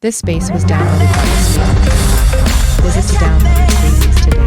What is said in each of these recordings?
This space was downloaded by the Space. Visit to download its spaces today.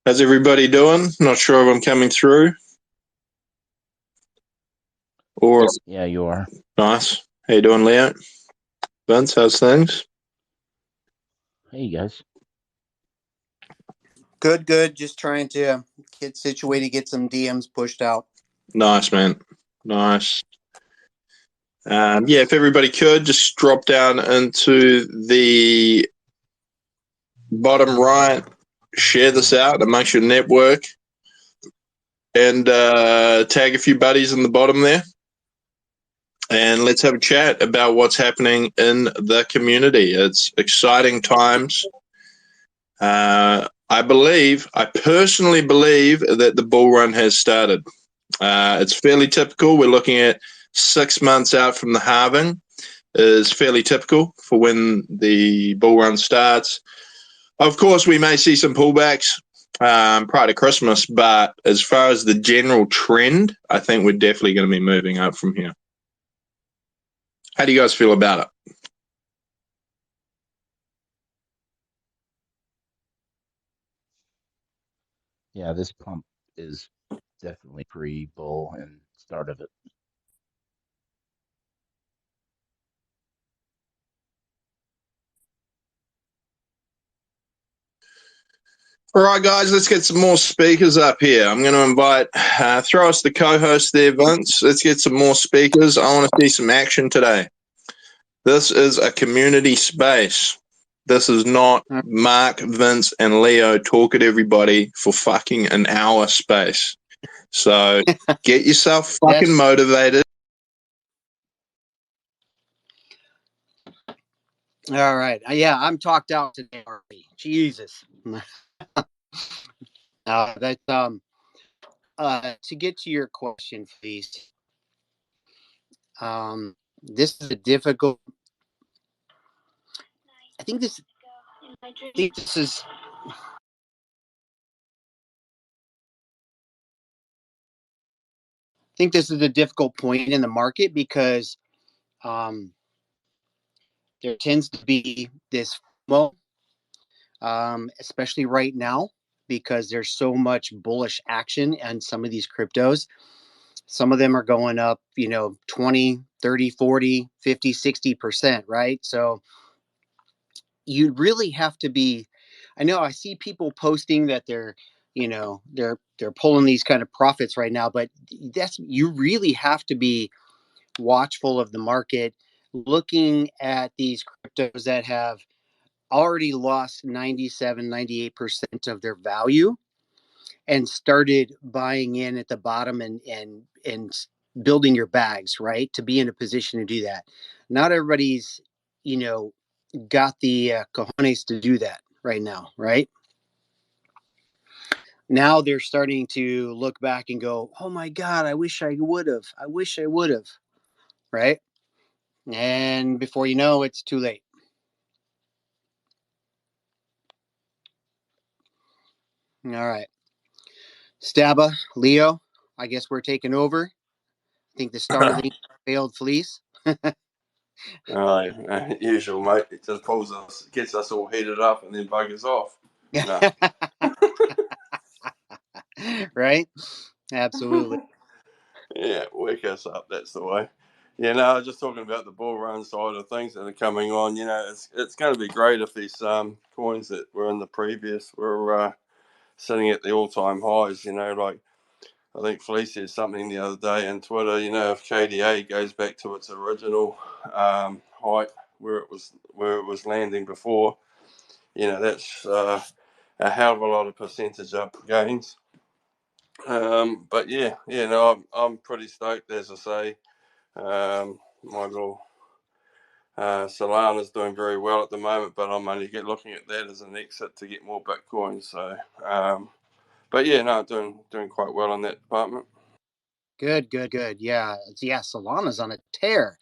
How's everybody doing? Not sure if I'm coming through. Or Yeah, you are. nice. How you doing, Leo? Vince, how's things? Hey, guys. Good, good. Just trying to get situated, get some DMs pushed out. Nice, man. Nice. Yeah, if everybody could just drop down into the bottom right, share this out amongst your network, and tag a few buddies in the bottom there. And let's have a chat about what's happening in the community. It's exciting times. I personally believe that the bull run has started. It's fairly typical. We're looking at 6 months out from the halving is fairly typical for when the bull run starts. Of course, we may see some pullbacks prior to Christmas, but as far as the general trend, I think we're definitely going to be moving up from here. How do you guys feel about it? Yeah, this pump is definitely pre-bull and start of it. All right, guys, let's get some more speakers up here. I'm going to invite, throw us the co-host there, Vince. Let's get some more speakers. I want to see some action today. This is a community space. This is not Mark, Vince, and Leo talk at everybody for fucking an hour space. So get yourself fucking motivated. All right. Yeah, I'm talked out today already. Jesus. That's to get to your question, Fleece. This is a difficult. I think this. I think this is. I think this is a difficult point in the market because um, there tends to be this FOMO, especially right now, because there's so much bullish action on some of these cryptos. Some of them are going up, 20, 30, 40, 50, 60%, right? So you really have to be, I know I see people posting that they're pulling these kind of profits right now, but you really have to be watchful of the market, looking at these cryptos that have already lost 97, 98% of their value and started buying in at the bottom and building your bags, right? To be in a position to do that. Not everybody's, you know, got the cojones to do that right now, right? Now they're starting to look back and go, "Oh my God, I wish I would have. I wish I would have." Right? And before you know, it's too late. All right, Staba, Leo. I guess we're taking over. I think the Starlink failed Fleece. Usual, mate. It just pulls us, gets us all heated up, and then buggers off. No. Right? Absolutely. Yeah, wake us up. That's the way. Yeah, no, I was just talking about the bull run side of things that are coming on. You know, it's going to be great if these coins that were in the previous were sitting at the all time highs. You know, like I think Fleece said something the other day on Twitter. You know, if KDA goes back to its original height where it was landing before, you know, that's a hell of a lot of percentage up gains. But yeah, no, I'm pretty stoked, as I say. My little Solana's doing very well at the moment, but I'm only looking at that as an exit to get more Bitcoin. So, but yeah, no, doing quite well in that department. Good, good, good. Yeah, Solana's on a tear.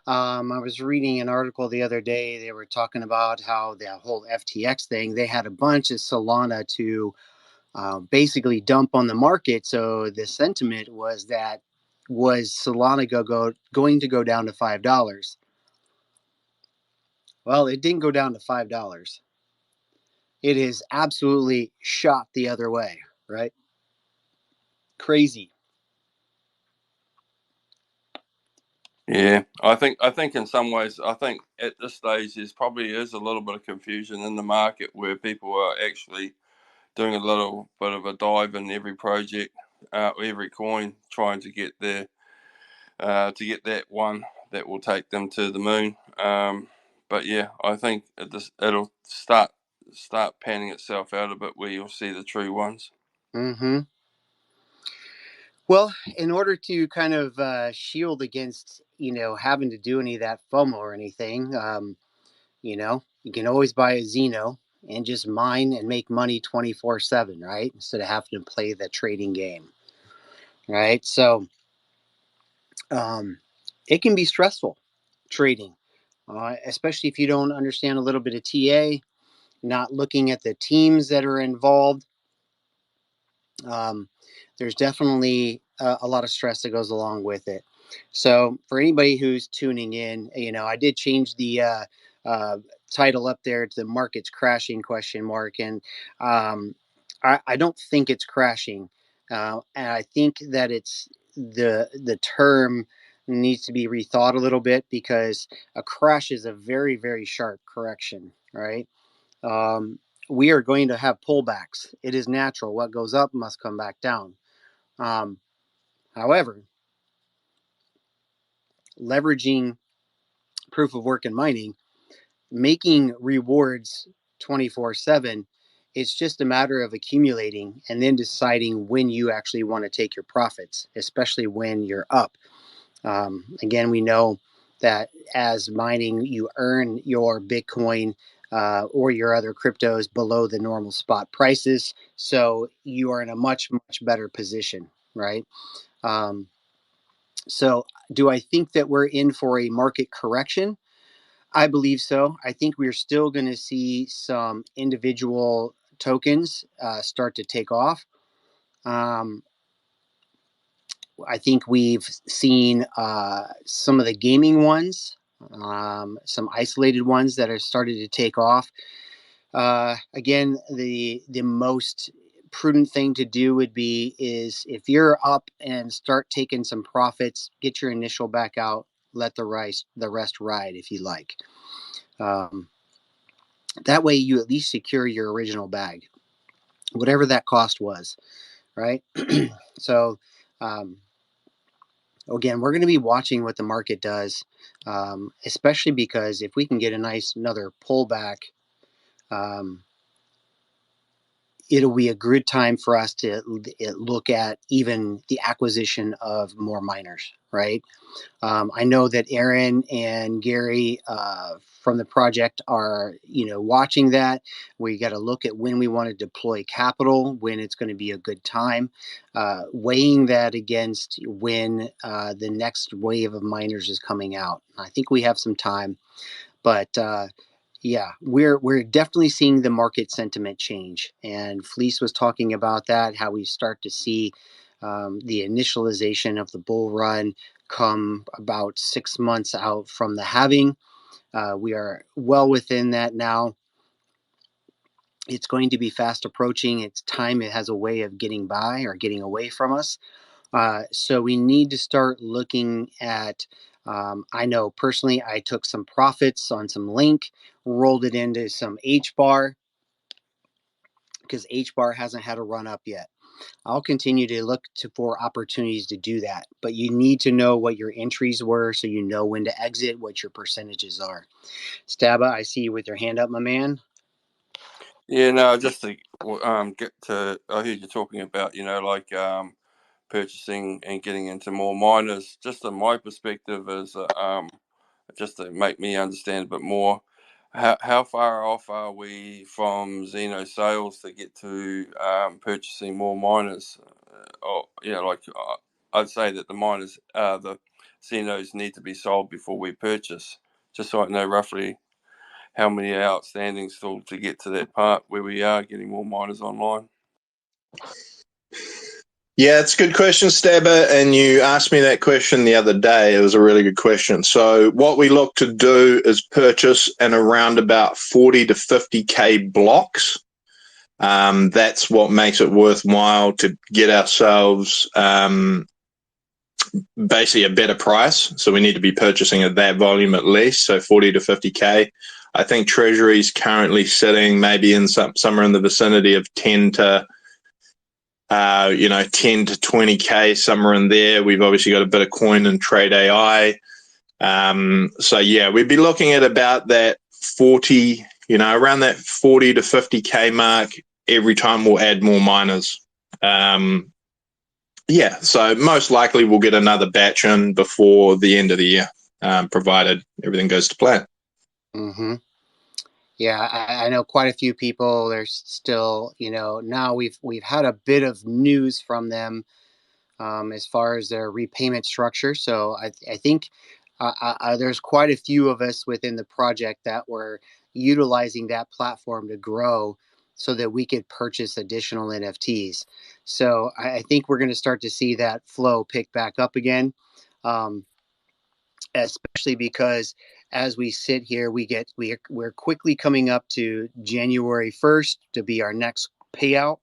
I was reading an article the other day. They were talking about how the whole FTX thing. They had a bunch of Solana to basically dump on the market. So the sentiment was that was Solana going to go down to $5? Well, it didn't go down to $5. It is absolutely shot the other way, right? Crazy. Yeah, I think in some ways, I think at this stage there's probably is a little bit of confusion in the market where people are actually doing a little bit of a dive in every project, every coin, trying to get that one that will take them to the moon. But yeah, I think it'll start panning itself out a bit where you'll see the true ones. Mm-hmm. Well, in order to kind of shield against, having to do any of that FOMO or anything, you can always buy a Xeno and just mine and make money 24/7, right? Instead of having to play the trading game, right? So um, it can be stressful trading, especially if you don't understand a little bit of TA, not looking at the teams that are involved. um, there's definitely a lot of stress that goes along with it. So for anybody who's tuning in, I did change the uh, title up there to the market's crashing question mark, and I don't think it's crashing, and I think that it's the term needs to be rethought a little bit because a crash is a very very sharp correction, right? um, we are going to have pullbacks. It is natural. What goes up must come back down. Um, However, leveraging proof of work and mining, making rewards 24/7, it's just a matter of accumulating and then deciding when you actually want to take your profits, especially when you're up. Again, we know that as mining, you earn your Bitcoin or your other cryptos below the normal spot prices. So you are in a much, much better position, right? Um, so, do I think that we're in for a market correction? I believe so. I think we're still going to see some individual tokens start to take off. Um, I think we've seen some of the gaming ones, some isolated ones that are started to take off. Again, the most prudent thing to do would be is if you're up and start taking some profits, get your initial back out, let the rest ride if you like. Um, that way, you at least secure your original bag, whatever that cost was, right? So. Um, Again, we're going to be watching what the market does, especially because if we can get a nice another pullback, um, it'll be a good time for us to look at even the acquisition of more miners, right? I know that Aaron and Gary from the project are, watching that. We got to look at when we want to deploy capital, when it's going to be a good time, weighing that against when the next wave of miners is coming out. I think we have some time, but yeah, we're definitely seeing the market sentiment change, and Fleece was talking about that, how we start to see the initialization of the bull run come about 6 months out from the halving. We are well within that now. It's going to be fast approaching. It's time. It has a way of getting by or getting away from us. So we need to start looking at. I know personally, I took some profits on some Link, rolled it into some H bar because H bar hasn't had a run up yet. I'll continue to look for opportunities to do that, but you need to know what your entries were so you know when to exit, what your percentages are. Staba, I see you with your hand up, my man. Yeah, no, just to get to, I heard you talking about, like purchasing and getting into more miners. Just in my perspective is just to make me understand a bit more. How far off are we from Xeno sales to get to purchasing more miners? I'd say that the miners, the Xenos need to be sold before we purchase, just so I know roughly how many are outstanding still to get to that part where we are getting more miners online. Yeah, it's a good question, Stabber. And you asked me that question the other day. It was a really good question. So what we look to do is purchase in around about 40 to 50K blocks. That's what makes it worthwhile to get ourselves basically a better price. So we need to be purchasing at that volume at least, so 40 to 50K. I think Treasury's currently sitting maybe in somewhere in the vicinity of 10 to 20K, somewhere in there. We've obviously got a bit of coin and trade AI. So yeah, we'd be looking at about that 40, around that 40 to 50K mark every time we'll add more miners. Yeah, so most likely we'll get another batch in before the end of the year, provided everything goes to plan. Mm-hmm. Yeah, I know quite a few people. There's still, now we've had a bit of news from them as far as their repayment structure. So I think there's quite a few of us within the project that were utilizing that platform to grow so that we could purchase additional NFTs. So I think we're going to start to see that flow pick back up again. Especially because as we sit here, we're quickly coming up to January 1st to be our next payout.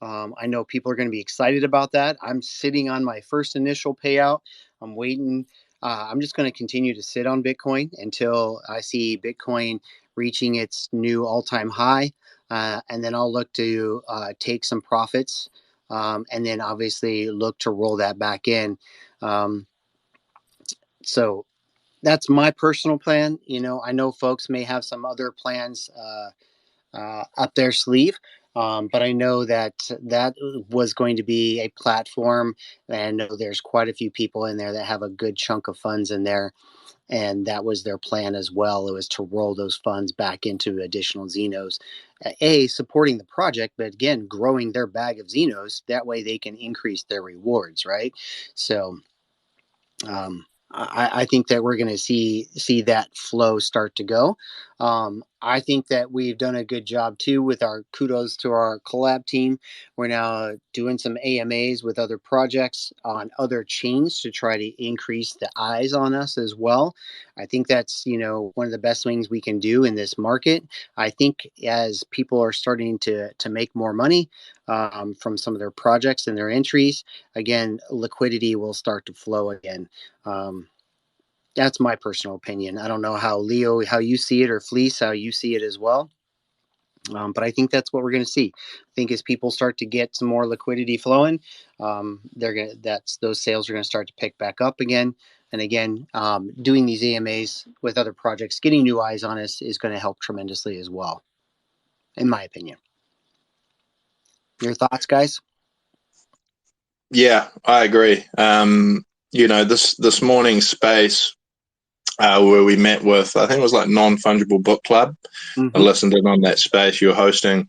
I know people are going to be excited about that. I'm sitting on my first initial payout. I'm waiting. I'm just going to continue to sit on Bitcoin until I see Bitcoin reaching its new all-time high. And then I'll look to take some profits and then obviously look to roll that back in. So that's my personal plan. I know folks may have some other plans up their sleeve. But I know that was going to be a platform, and I know there's quite a few people in there that have a good chunk of funds in there, and that was their plan as well. It was to roll those funds back into additional Xenos, supporting the project, but again, growing their bag of Xenos. That way they can increase their rewards, right? So I think that we're going to see that flow start to go. I think that we've done a good job too with our kudos to our collab team. We're now doing some AMAs with other projects on other chains to try to increase the eyes on us as well. I think that's one of the best things we can do in this market. I think as people are starting to make more money from some of their projects and their entries, again, liquidity will start to flow again. That's my personal opinion. I don't know how you see it, or Fleece, how you see it as well. But I think that's what we're going to see. I think as people start to get some more liquidity flowing, those sales are going to start to pick back up again. And again, doing these AMAs with other projects, getting new eyes on us is going to help tremendously as well, in my opinion. Your thoughts, guys? Yeah, I agree. This morning's space where we met with, I think it was like Non-Fungible Book Club. I Mm-hmm. listened in on that space you were hosting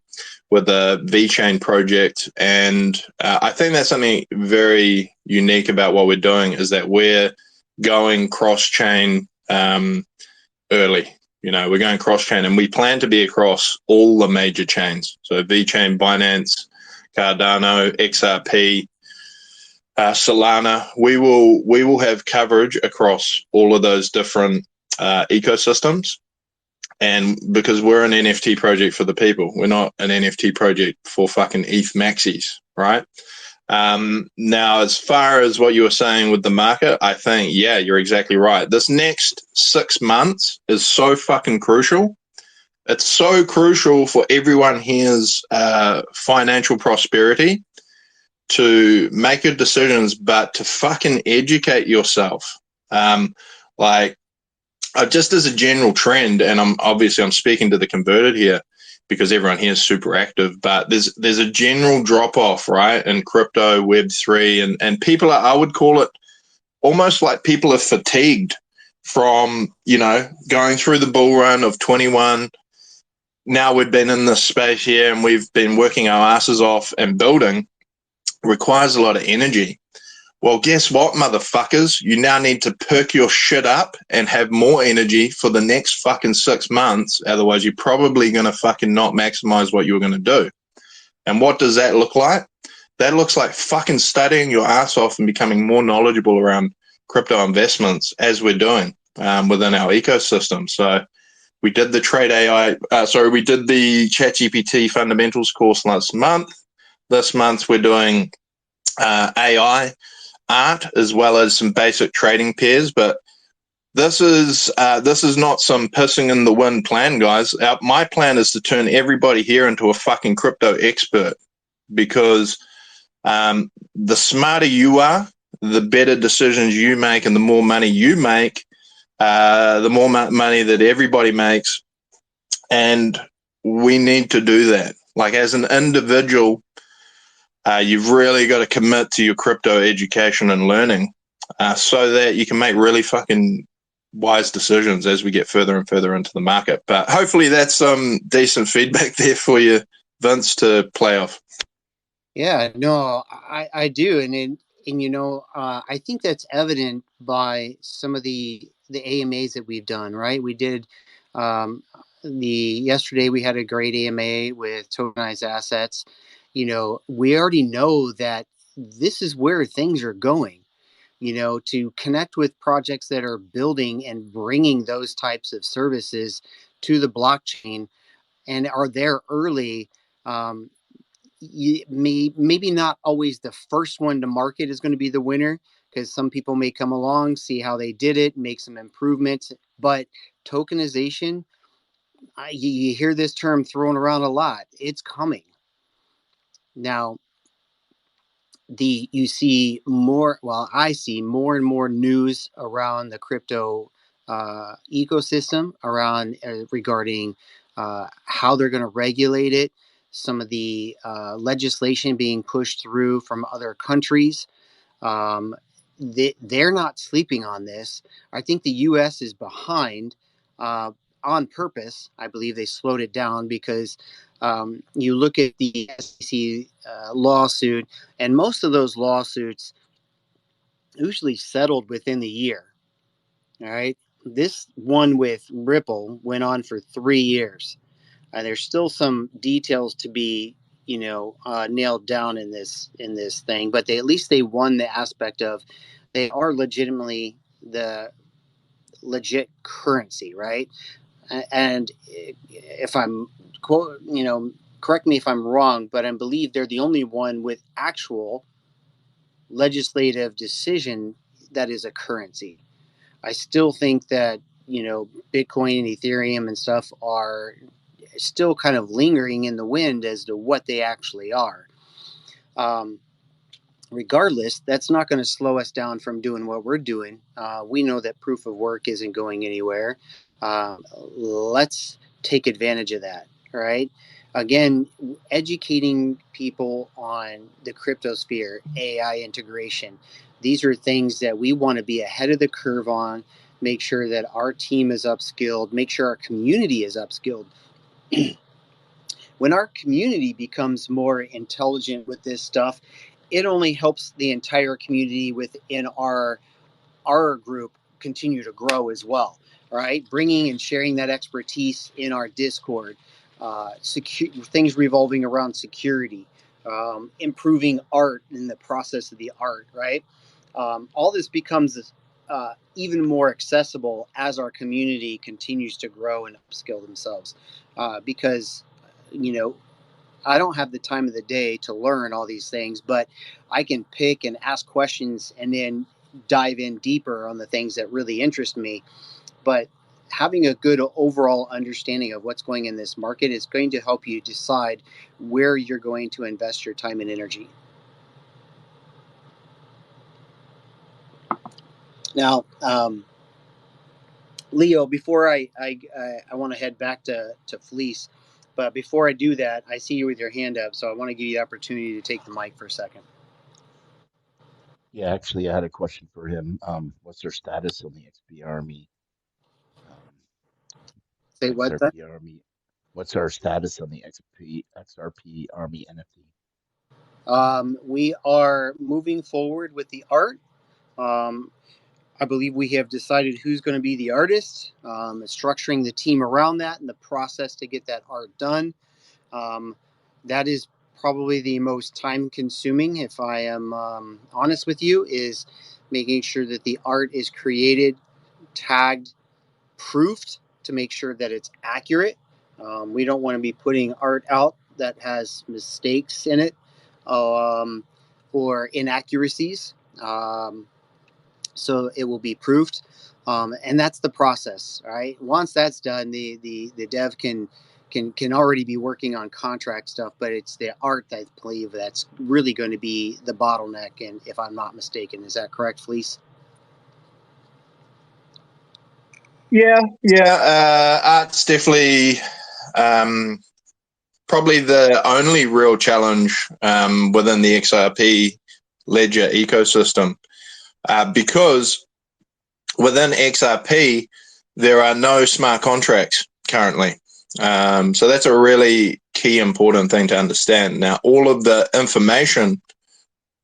with the VeChain project, and I think that's something very unique about what we're doing is that we're going cross-chain early. We're going cross-chain, and we plan to be across all the major chains. So VeChain, Binance, Cardano, XRP, Solana. We will have coverage across all of those different ecosystems. And because we're an NFT project for the people, we're not an NFT project for fucking ETH maxis, right? Now, as far as what you were saying with the market, I think, yeah, you're exactly right. This next 6 months is so fucking crucial. It's so crucial for everyone here's financial prosperity to make good decisions, but to fucking educate yourself. Like, just as a general trend, and I'm speaking to the converted here because everyone here is super active, but there's a general drop off, right, in crypto, Web3, and people are, I would call it almost like people are fatigued from going through the bull run of 21. Now we've been in this space here and we've been working our asses off and building. Requires a lot of energy. Well, guess what, motherfuckers? You now need to perk your shit up and have more energy for the next fucking 6 months. Otherwise, you're probably going to fucking not maximize what you're going to do. And what does that look like? That looks like fucking studying your ass off and becoming more knowledgeable around crypto investments as we're doing within our ecosystem. So we did the we did the ChatGPT fundamentals course last month. This month, we're doing AI art as well as some basic trading pairs, but this is not some pissing in the wind plan, guys. My plan is to turn everybody here into a fucking crypto expert because the smarter you are, the better decisions you make, and the more money you make, the more money that everybody makes, and we need to do that. Like as an individual, you've really got to commit to your crypto education and learning so that you can make really fucking wise decisions as we get further and further into the market. But hopefully that's some decent feedback there for you, Vince, to play off. Yeah, no, I do, and I think that's evident by some of the AMAs that we've done. Right, we did yesterday. We had a great AMA with tokenized assets. We already know that this is where things are going. To connect with projects that are building and bringing those types of services to the blockchain and are there early. Maybe not always the first one to market is going to be the winner because some people may come along, see how they did it, make some improvements. But tokenization, you hear this term thrown around a lot. It's coming. Now, you see more, well, I see more and more news around the crypto ecosystem around regarding how they're going to regulate it, some of the legislation being pushed through from other countries. um, they're not sleeping on this. I think the US is behind uh, on purpose. I believe they slowed it down because you look at the SEC lawsuit, and most of those lawsuits usually settled within the year. All right. This one with Ripple went on for 3 years. There's still some details to be, nailed down in this thing, but at least they won the aspect of they are legitimately the legit currency, right? And if I'm quote, correct me if I'm wrong, but I believe they're the only one with actual legislative decision that is a currency. I still think that Bitcoin and Ethereum and stuff are still kind of lingering in the wind as to what they actually are. Um, Regardless, that's not going to slow us down from doing what we're doing. We know that proof of work isn't going anywhere. Let's take advantage of that, right? Again, educating people on the cryptosphere, AI integration. These are things that we want to be ahead of the curve on, make sure that our team is upskilled, make sure our community is upskilled. When our community becomes more intelligent with this stuff, it only helps the entire community within our group continue to grow as well. Right, bringing and sharing that expertise in our Discord, things revolving around security, improving art in the process of the art. Right, all this becomes even more accessible as our community continues to grow and upskill themselves, because you know I don't have the time of the day to learn all these things, but I can pick and ask questions and then dive in deeper on the things that really interest me. But having a good overall understanding of what's going in this market is going to help you decide where you're going to invest your time and energy. Now, Leo, before I want to head back to Fleece, but before I do that, I see you with your hand up, so I want to give you the opportunity to take the mic for a second. Yeah, actually, I had a question for him. What's their status on the XP Army? Um, Say what? XRP Army. What's our status on the XRP Army NFT? We are moving forward with the art. Um, I believe we have decided who's going to be the artist, structuring the team around that, and the process to get that art done. Um, that is probably the most time consuming, if I am honest with you, is making sure that the art is created, tagged, proofed to make sure that it's accurate. We don't want to be putting art out that has mistakes in it, um, or inaccuracies. So it will be proofed, and that's the process. Right. Once that's done, the dev can already be working on contract stuff, but it's the art that I believe that's really going to be the bottleneck. And if I'm not mistaken, is that correct, Fleece? Yeah. Art's definitely probably the only real challenge within the XRP ledger ecosystem, because within XRP there are no smart contracts currently. So that's a really key important thing to understand. Now, all of the information,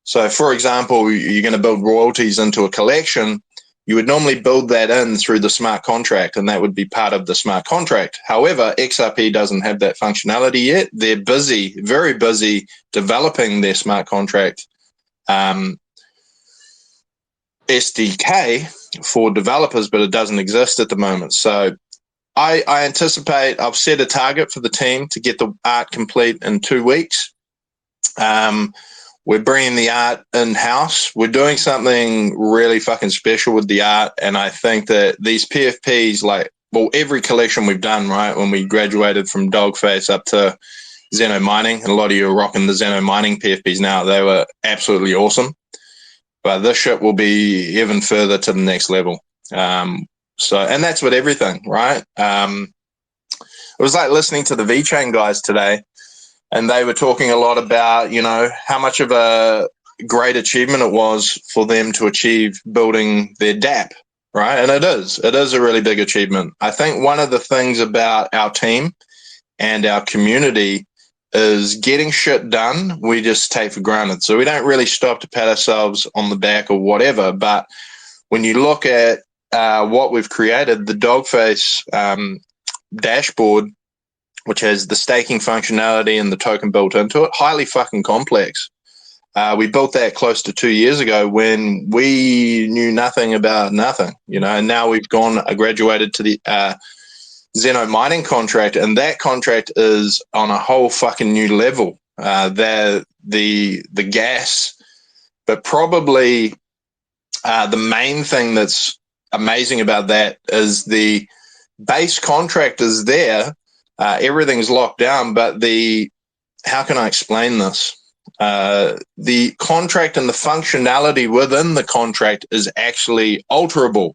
so for example, you're going to build royalties into a collection, you would normally build that in through the smart contract, and that would be part of the smart contract. However, XRP doesn't have that functionality yet. They're busy, very busy, developing their smart contract SDK for developers, but it doesn't exist at the moment. So I anticipate, I've set a target for the team to get the art complete in 2 weeks. We're bringing the art in-house. We're doing something really fucking special with the art, and I think that these PFPs, every collection we've done, right, when we graduated from Dogface up to Xeno Mining, and a lot of you are rocking the Xeno Mining PFPs now, they were absolutely awesome. But this shit will be even further to the next level. And that's with everything, right? It was like listening to the VeChain guys today, and they were talking a lot about, how much of a great achievement it was for them to achieve building their DApp, right? And it is a really big achievement. I think one of the things about our team and our community is getting shit done, we just take for granted. So we don't really stop to pat ourselves on the back or whatever. But when you look at what we've created, the Dogface dashboard, which has the staking functionality and the token built into it, highly fucking complex. We built that close to 2 years ago when we knew nothing about nothing, and now we've graduated to the Xeno Mining contract, and that contract is on a whole fucking new level. The gas, but probably the main thing that's amazing about that is the base contract is there. Everything's locked down, but how can I explain this? The contract and the functionality within the contract is actually alterable.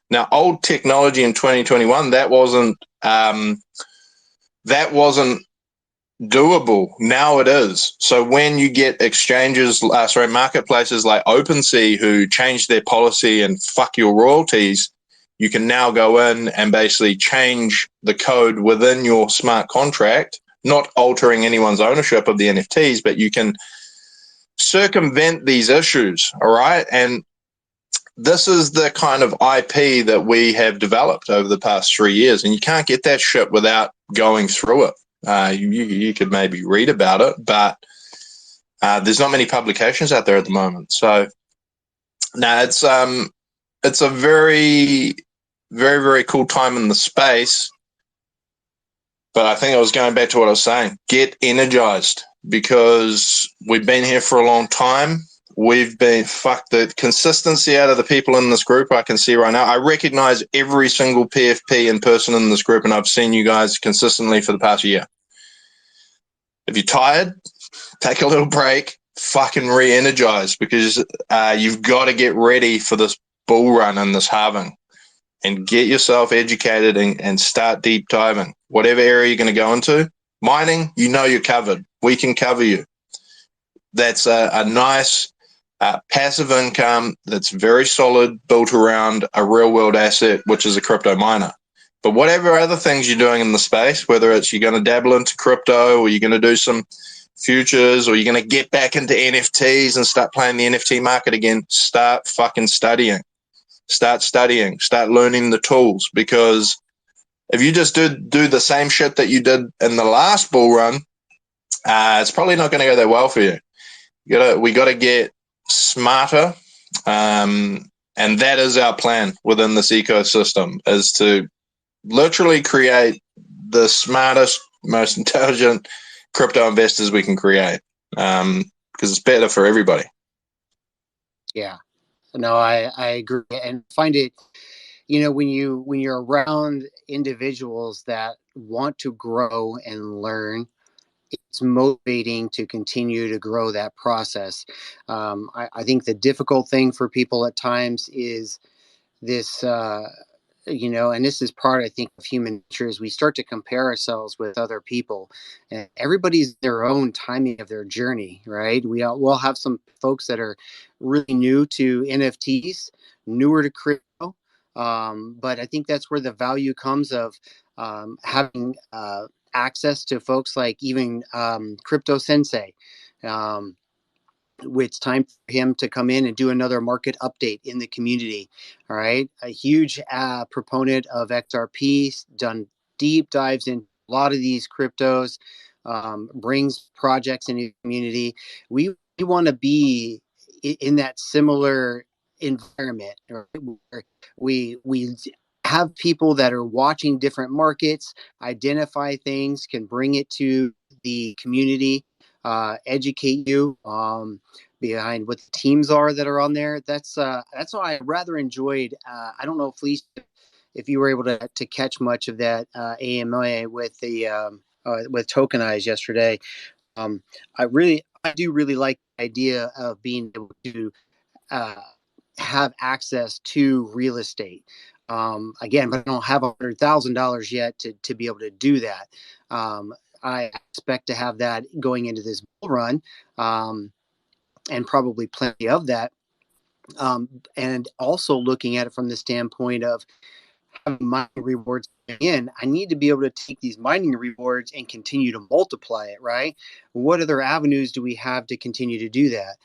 Now, old technology in 2021, that wasn't that wasn't doable. Now it is. So when you get marketplaces like OpenSea who change their policy and fuck your royalties, you can now go in and basically change the code within your smart contract, not altering anyone's ownership of the NFTs, but you can circumvent these issues. All right. And this is the kind of IP that we have developed over the past 3 years, and you can't get that shit without going through it. You could maybe read about it, but there's not many publications out there at the moment. So, no, it's a very, very, very cool time in the space. But I think I was going back to what I was saying. Get energized, because we've been here for a long time. We've been the consistency out of the people in this group I can see right now. I recognize every single PFP in person in this group, and I've seen you guys consistently for the past year. If you're tired, take a little break, fucking re-energize, because you've got to get ready for this bull run and this halving, and get yourself educated and start deep diving. Whatever area you're going to go into, mining, you're covered. We can cover you. That's a nice passive income that's very solid, built around a real world asset, which is a crypto miner. But whatever other things you're doing in the space, whether it's you're going to dabble into crypto, or you're going to do some futures, or you're going to get back into NFTs and start playing the NFT market again, start fucking studying. Start learning the tools, because if you just do the same shit that you did in the last bull run, it's probably not going to go that well for you. We got to get smarter, and that is our plan within this ecosystem, is to literally create the smartest, most intelligent crypto investors we can create, because it's better for everybody. Yeah, no, I agree, and find it, when you're around individuals that want to grow and learn, it's motivating to continue to grow that process. I think the difficult thing for people at times is this, and this is part, I think, of human nature, is we start to compare ourselves with other people, and everybody's their own timing of their journey, right? We'll have some folks that are really new to NFTs, newer to crypto. But I think that's where the value comes of having access to folks like even Crypto Sensei. Um, it's time for him to come in and do another market update in the community. All right. A huge proponent of XRP, done deep dives in a lot of these cryptos, brings projects in the community. We want to be in that similar environment, right, where we have people that are watching different markets, identify things, can bring it to the community, educate you behind what the teams are that are on there. That's why I rather enjoyed. I don't know, Fleece, if you were able to catch much of that AMA with the with Tokenize yesterday. I do really like the idea of being able to uh, have access to real estate. Again, but I don't have $100,000 yet to be able to do that. I expect to have that going into this bull run, and probably plenty of that. And also looking at it from the standpoint of having mining rewards in, I need to be able to take these mining rewards and continue to multiply it, right? What other avenues do we have to continue to do that?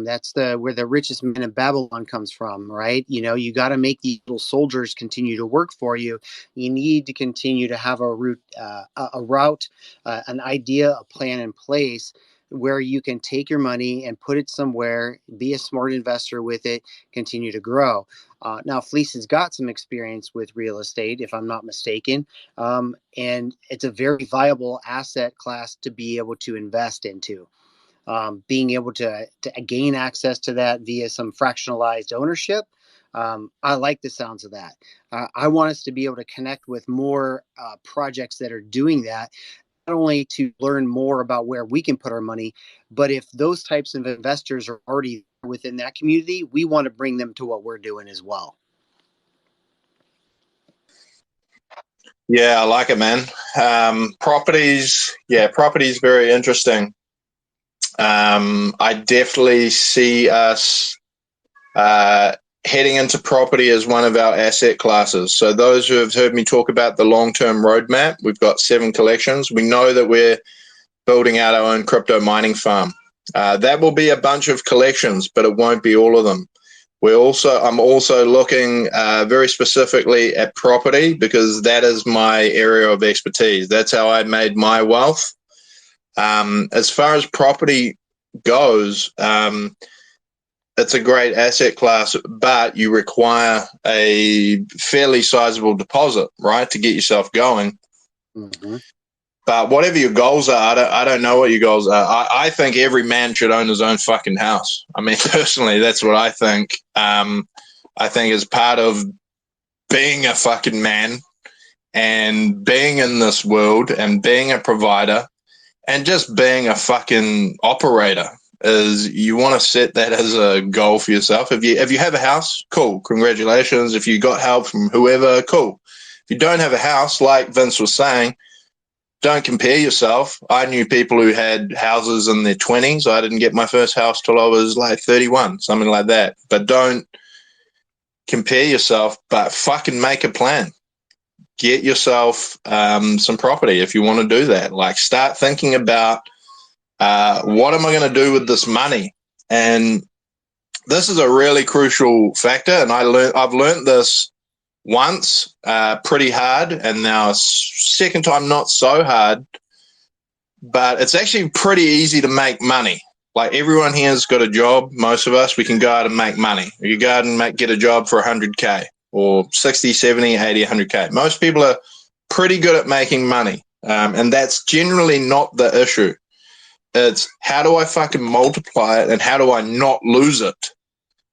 That's where the richest man in Babylon comes from, right? You got to make these little soldiers continue to work for you. You need to continue to have a route, an idea, a plan in place where you can take your money and put it somewhere, be a smart investor with it, continue to grow. Now, Fleece has got some experience with real estate, if I'm not mistaken, and it's a very viable asset class to be able to invest into. Being able to gain access to that via some fractionalized ownership, I like the sounds of that. I want us to be able to connect with more projects that are doing that, not only to learn more about where we can put our money, but if those types of investors are already within that community, we want to bring them to what we're doing as well. Yeah, I like it, man. Properties very interesting. I definitely see us heading into property as one of our asset classes. So those who have heard me talk about the long-term roadmap, we've got 7 collections. We know that we're building out our own crypto mining farm. That will be a bunch of collections, but it won't be all of them. I'm also looking very specifically at property because that is my area of expertise. That's how I made my wealth. As far as property goes, it's a great asset class, but you require a fairly sizable deposit, right, to get yourself going. Mm-hmm. But whatever your goals are, I don't know what your goals are. I think every man should own his own fucking house. I mean, personally, that's what I think. I think as part of being a fucking man and being in this world and being a provider and just being a fucking operator is you want to set that as a goal for yourself. If you have a house, cool, congratulations. If you got help from whoever, cool. If you don't have a house, like Vince was saying, don't compare yourself. I knew people who had houses in their 20s. I didn't get my first house till I was like 31, something like that. But don't compare yourself, but fucking make a plan. Get yourself some property if you want to do that. Like, start thinking about what am I going to do with this money? And this is a really crucial factor. And I've learned this once pretty hard, and now a second time not so hard. But it's actually pretty easy to make money. Like, everyone here has got a job. Most of us, we can go out and make money. You go out and get a job for 100K or 60, 70, 80, 100K. Most people are pretty good at making money. And that's generally not the issue. It's how do I fucking multiply it and how do I not lose it?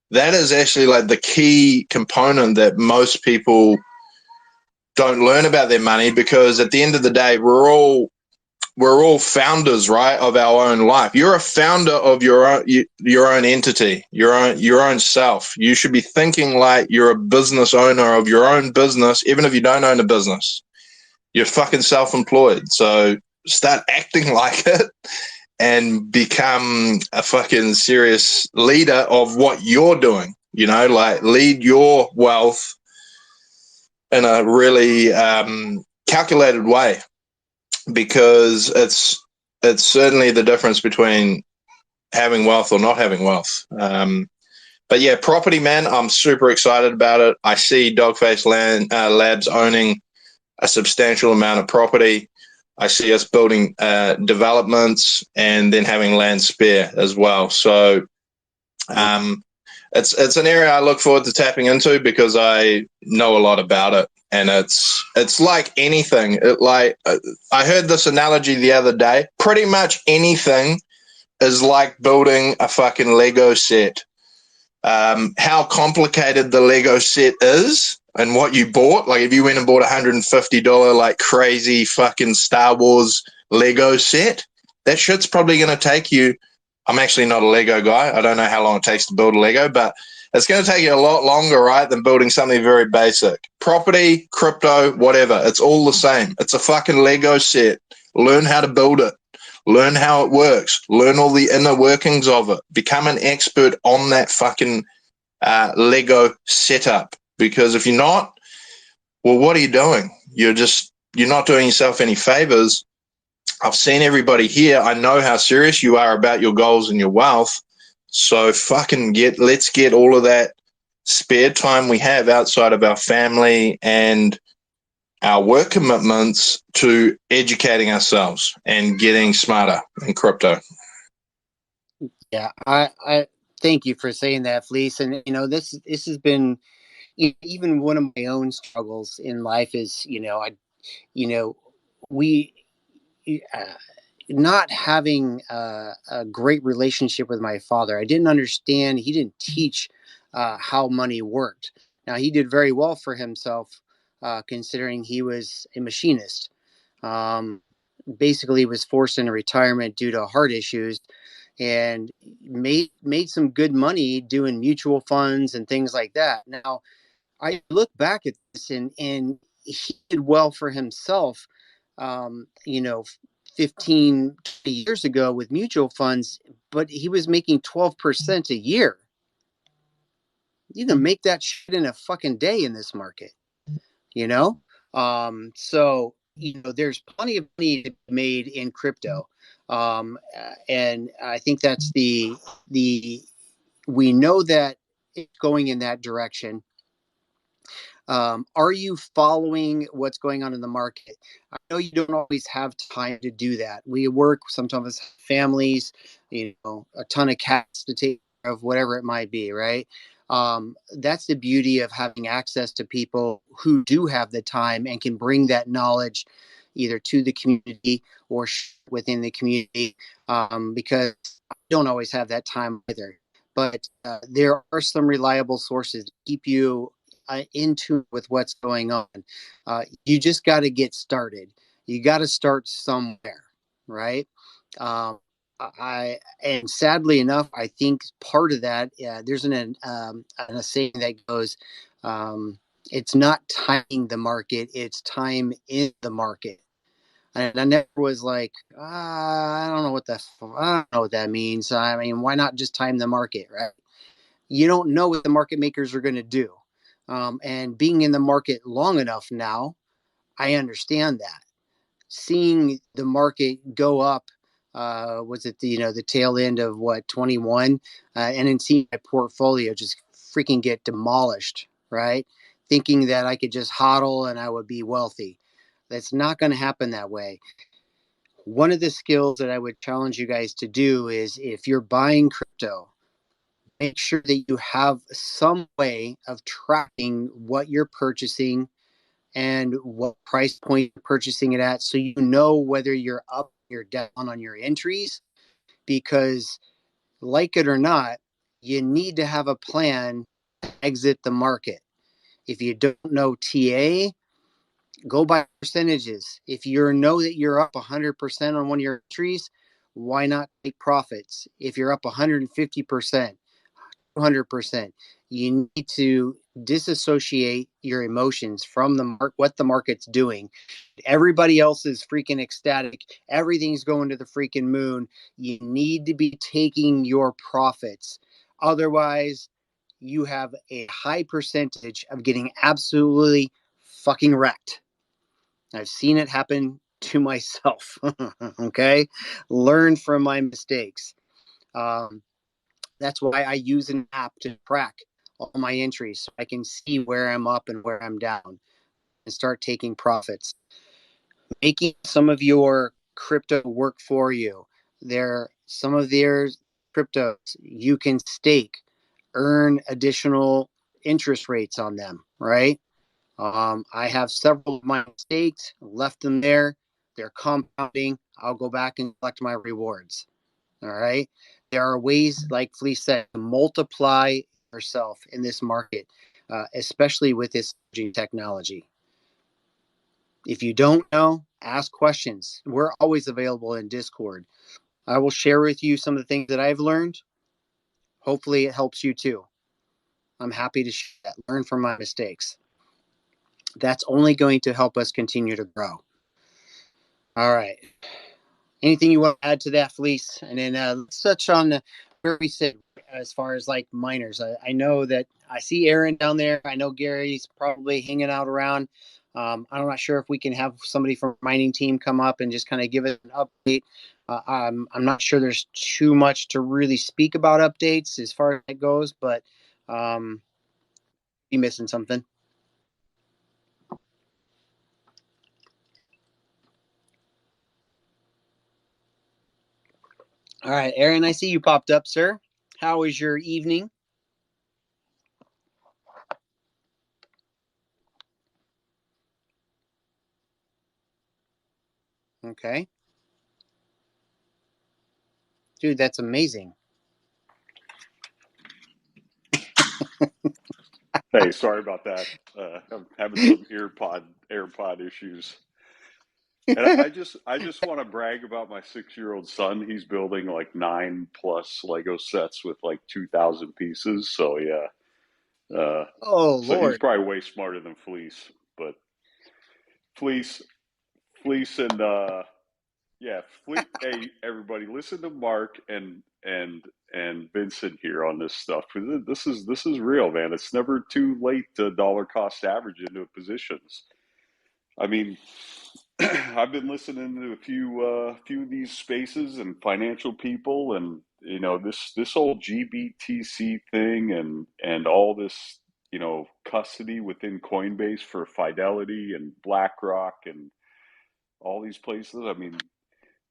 That is actually like the key component that most people don't learn about their money, because at the end of the day, we're all founders, right, of our own life. You're a founder of your own entity, your own self. You should be thinking like you're a business owner of your own business, even if you don't own a business. You're fucking self-employed. So start acting like it and become a fucking serious leader of what you're doing. You know, like, lead your wealth in a really calculated way, because it's certainly the difference between having wealth or not having wealth. But yeah, property, man, I'm super excited about it. I see Dogface Labs owning a substantial amount of property. I see us building developments and then having land spare as well. So it's an area I look forward to tapping into because I know a lot about it. And it's like anything. I heard this analogy the other day. Pretty much anything is like building a fucking Lego set. How complicated the Lego set is and what you bought. Like, if you went and bought $150 like crazy fucking Star Wars Lego set, that shit's probably going to take you. I'm actually not a Lego guy. I don't know how long it takes to build a Lego, but it's going to take you a lot longer, right, than building something very basic. Property, crypto, whatever. It's all the same. It's a fucking Lego set. Learn how to build it. Learn how it works. Learn all the inner workings of it. Become an expert on that fucking Lego setup. Because if you're not, well, what are you doing? You're not doing yourself any favors. I've seen everybody here. I know how serious you are about your goals and your wealth. So fucking let's get all of that spare time we have outside of our family and our work commitments to educating ourselves and getting smarter in crypto. Yeah, I thank you for saying that, Fleece. And this has been even one of my own struggles in life is we not having a great relationship with my father. I didn't understand. He didn't teach how money worked. Now, he did very well for himself, considering he was a machinist. Um, Basically, was forced into retirement due to heart issues, and made some good money doing mutual funds and things like that. Now, I look back at this, and he did well for himself, 15 years ago with mutual funds, but he was making 12% a year. You can make that shit in a fucking day in this market, you know? So, there's plenty of money to be made in crypto. And I think that's we know that it's going in that direction. Are you following what's going on in the market? I know you don't always have time to do that. We work, sometimes families, a ton of cats to take care of, whatever it might be, right? That's the beauty of having access to people who do have the time and can bring that knowledge either to the community or within the community, because I don't always have that time either. But there are some reliable sources to keep you in tune with what's going on. You just got to get started. You got to start somewhere, right? And sadly enough, I think part of that, there's a saying that goes, it's not timing the market, it's time in the market. And I never was like, I don't know I don't know what that means. I mean, why not just time the market, right? You don't know what the market makers are going to do. And being in the market long enough now, I understand that. Seeing the market go up, was it the tail end of 21, and then seeing my portfolio just freaking get demolished, right? Thinking that I could just hodl and I would be wealthy. That's not going to happen that way. One of the skills that I would challenge you guys to do is, if you're buying crypto, make sure that you have some way of tracking what you're purchasing and what price point you're purchasing it at, so you know whether you're up or down on your entries. Because, like it or not, you need to have a plan to exit the market. If you don't know TA, go by percentages. If you know that you're up 100% on one of your entries, why not take profits? If you're up 150%, 200%, you need to disassociate your emotions from what the market's doing. Everybody else is freaking ecstatic. Everything's going to the freaking moon. You need to be taking your profits. Otherwise, you have a high percentage of getting absolutely fucking wrecked. I've seen it happen to myself. Okay. Learn from my mistakes. That's why I use an app to track all my entries, so I can see where I'm up and where I'm down and start taking profits. Making some of your crypto work for you. Some of their cryptos you can stake, earn additional interest rates on them, right? I have several of mine staked, left them there. They're compounding. I'll go back and collect my rewards. All right. There are ways, like Fleece said, to multiply yourself in this market, especially with this technology. If you don't know, ask questions. We're always available in Discord. I will share with you some of the things that I've learned. Hopefully, it helps you too. I'm happy to learn from my mistakes. That's only going to help us continue to grow. All right. Anything you want to add to that, Fleece? And then let's touch on where we sit as far as like miners. I know that I see Aaron down there. I know Gary's probably hanging out around. I'm not sure if we can have somebody from mining team come up and just kind of give it an update. I'm not sure there's too much to really speak about updates as far as it goes, but be missing something. All right, Aaron, I see you popped up, sir. How was your evening? Okay. Dude, that's amazing. Hey, sorry about that. I'm having some AirPod issues. And I just want to brag about my 6-year-old son. He's building like 9+ Lego sets with like 2,000 pieces. So yeah. Oh, So he's Lord. probably way smarter than Fleece, but Fleece, Fleece, and yeah, Fleece. Hey, everybody, listen to Mark and Vincent here on this stuff. This is real, man. It's never too late to dollar cost average into positions. I mean, I've been listening to a few of these spaces and financial people, and this old GBTC thing, and all this custody within Coinbase for Fidelity and BlackRock and all these places. I mean,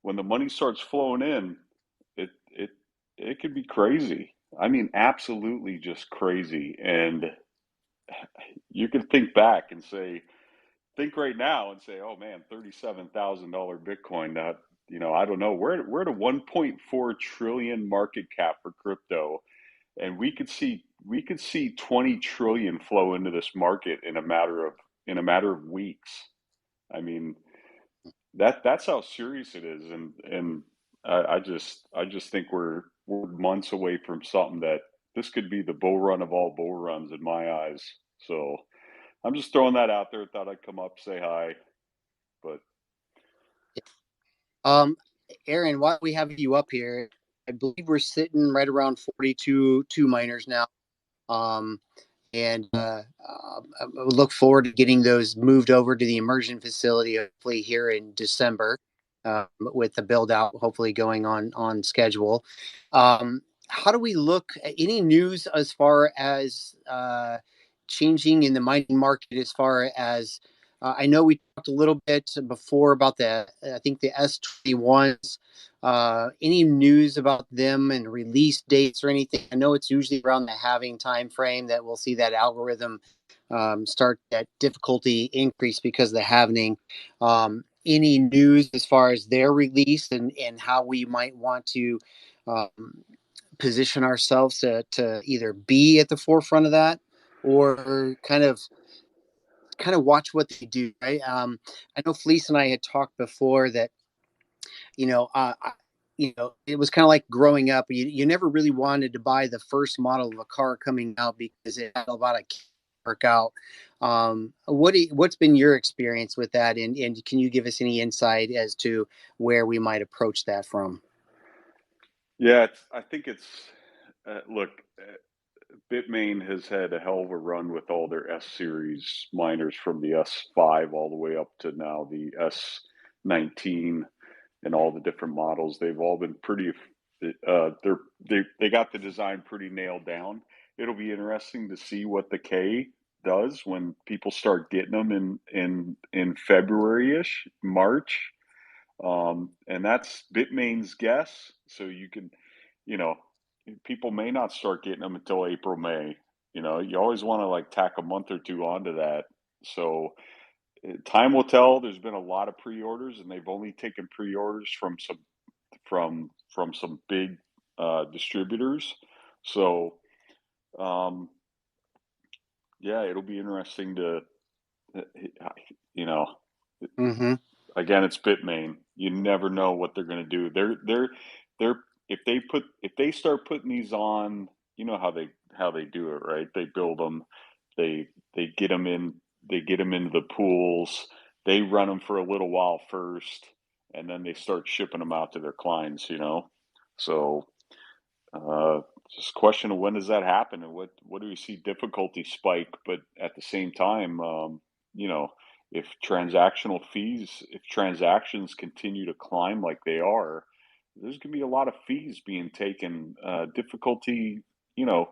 when the money starts flowing in, it it it could be crazy. I mean, absolutely just crazy. And you can think right now and say, oh man, $37,000 Bitcoin. That I don't know. We're at a 1.4 trillion market cap for crypto, and we could see 20 trillion flow into this market in a matter of weeks. I mean, that's how serious it is, and I just think we're months away from something that this could be the bull run of all bull runs in my eyes. So I'm just throwing that out there. Thought I'd come up, say hi, but Um, Aaron, while we have you up here, I believe we're sitting right around 42 miners now. Um, and I look forward to getting those moved over to the immersion facility hopefully here in December, with the build out hopefully going on schedule. How do we look at any news as far as changing in the mining market? As far as I know, we talked a little bit before about I think the S21s. Any news about them and release dates or anything? I know it's usually around the halving time frame that we'll see that algorithm start that difficulty increase because of the halving. Any news as far as their release and how we might want to um, position ourselves to either be at the forefront of that or kind of watch what they do, right? I know Fleece and I had talked before that you know, it was kind of like growing up. You never really wanted to buy the first model of a car coming out because it had a lot of work out. What's been your experience with that, and can you give us any insight as to where we might approach that from? yeah, I think it's look. Bitmain has had a hell of a run with all their S series miners from the S5 all the way up to now the S19 and all the different models. They've all been pretty. They got the design pretty nailed down. It'll be interesting to see what the K does when people start getting them in February-ish, March, and that's Bitmain's guess. So you can, you know, people may not start getting them until April, May. You always want to like tack a month or two onto that. So time will tell. There's been a lot of pre-orders, and they've only taken pre-orders from some big distributors. So um, yeah, it'll be interesting to you know Mm-hmm. again, it's Bitmain. You never know what they're going to do. They're if they start putting these on, you know how they do it, right? They build them, they they get them in, they get them into the pools, they run them for a little while first, and then they start shipping them out to their clients. So uh, just a question of when does that happen, and what do we see difficulty spike? But at the same time, you know, if transactions continue to climb like they are, there's going to be a lot of fees being taken. You know,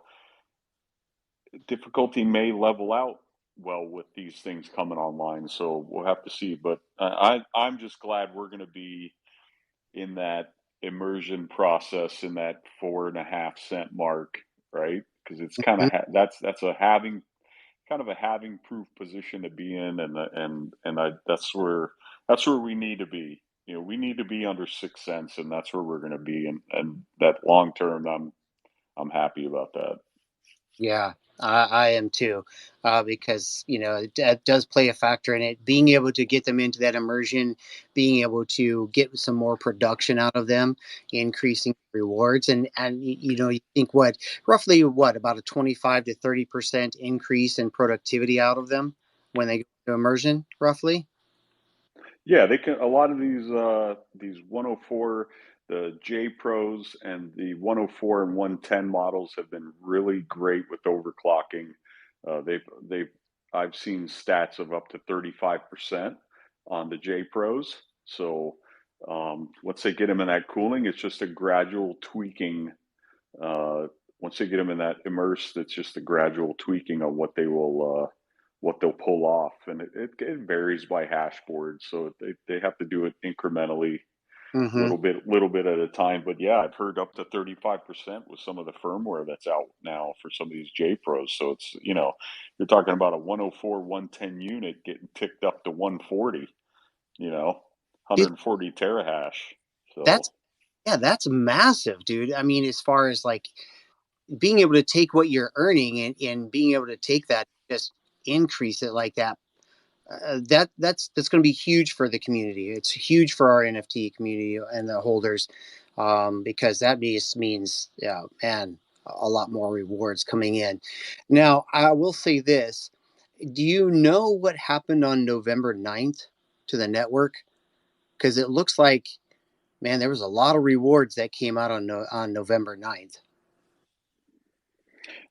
difficulty may level out well with these things coming online. So we'll have to see. But I'm just glad we're going to be in that immersion process in that 4.5 cent mark, right? Because it's kind of that's a having kind of a having proof position to be in, that's where we need to be. We need to be under 6 cents, and that's where we're going to be. And that long term, I'm happy about that. Yeah, I am too, because it does play a factor in it. Being able to get them into that immersion, being able to get some more production out of them, increasing rewards, and you think roughly about a 25 to 30% increase in productivity out of them when they go to immersion, roughly. Yeah, they can. A lot of these 104, the J Pros and the 104 and 110 models have been really great with overclocking. They've I've seen stats of up to 35% on the J Pros. So once they get them in that cooling, it's just a gradual tweaking. Uh, Once they get them in that immersed, it's just a gradual tweaking on what they'll pull off, and it varies by hash board, so they have to do it incrementally, Mm-hmm. little bit at a time. But yeah, I've heard up to 35% with some of the firmware that's out now for some of these J Pros. So it's, you're talking about a 104 110 unit getting ticked up to 140, you know, Dude, 140 terahash. that's So yeah, that's massive, dude. I mean, as far as like being able to take what you're earning and being able to take that, just increase it like that. That's going to be huge for the community. It's huge for our NFT community and the holders, because that means, yeah, man, a lot more rewards coming in. Now, I will say this: do you know what happened on November 9th to the network? Because it looks like, man, there was a lot of rewards that came out on November 9th.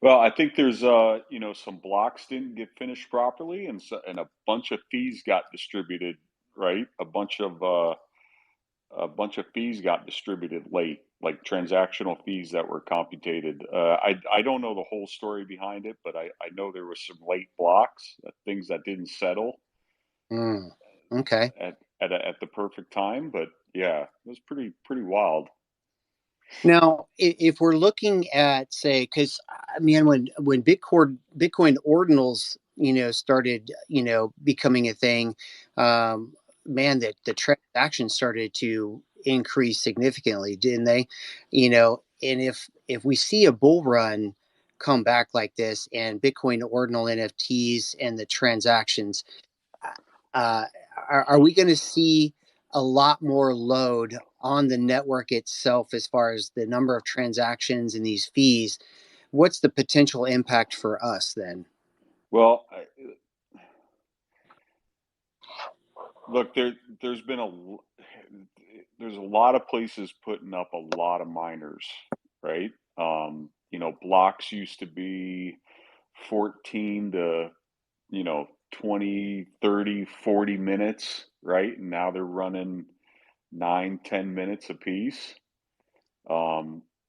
well, I think there's some blocks didn't get finished properly, and a bunch of fees got distributed, right? A bunch of fees got distributed late, like transactional fees that were computed. I don't know the whole story behind it, but I know there was some late blocks, things that didn't settle Mm, okay. at the perfect time. But yeah, it was pretty wild. Now, if we're looking at, say, because I mean, when Bitcoin ordinals, started, becoming a thing, man, that the transactions started to increase significantly, didn't they? And if we see a bull run come back like this, and Bitcoin ordinal NFTs and the transactions, uh, are we going to see a lot more load on the network itself as far as the number of transactions and these fees? What's the potential impact for us then? Well, look, there's been there's a lot of places putting up a lot of miners, right? Blocks used to be 14 to 20, 30, 40 minutes, right? And now they're running 9, 10 minutes a piece.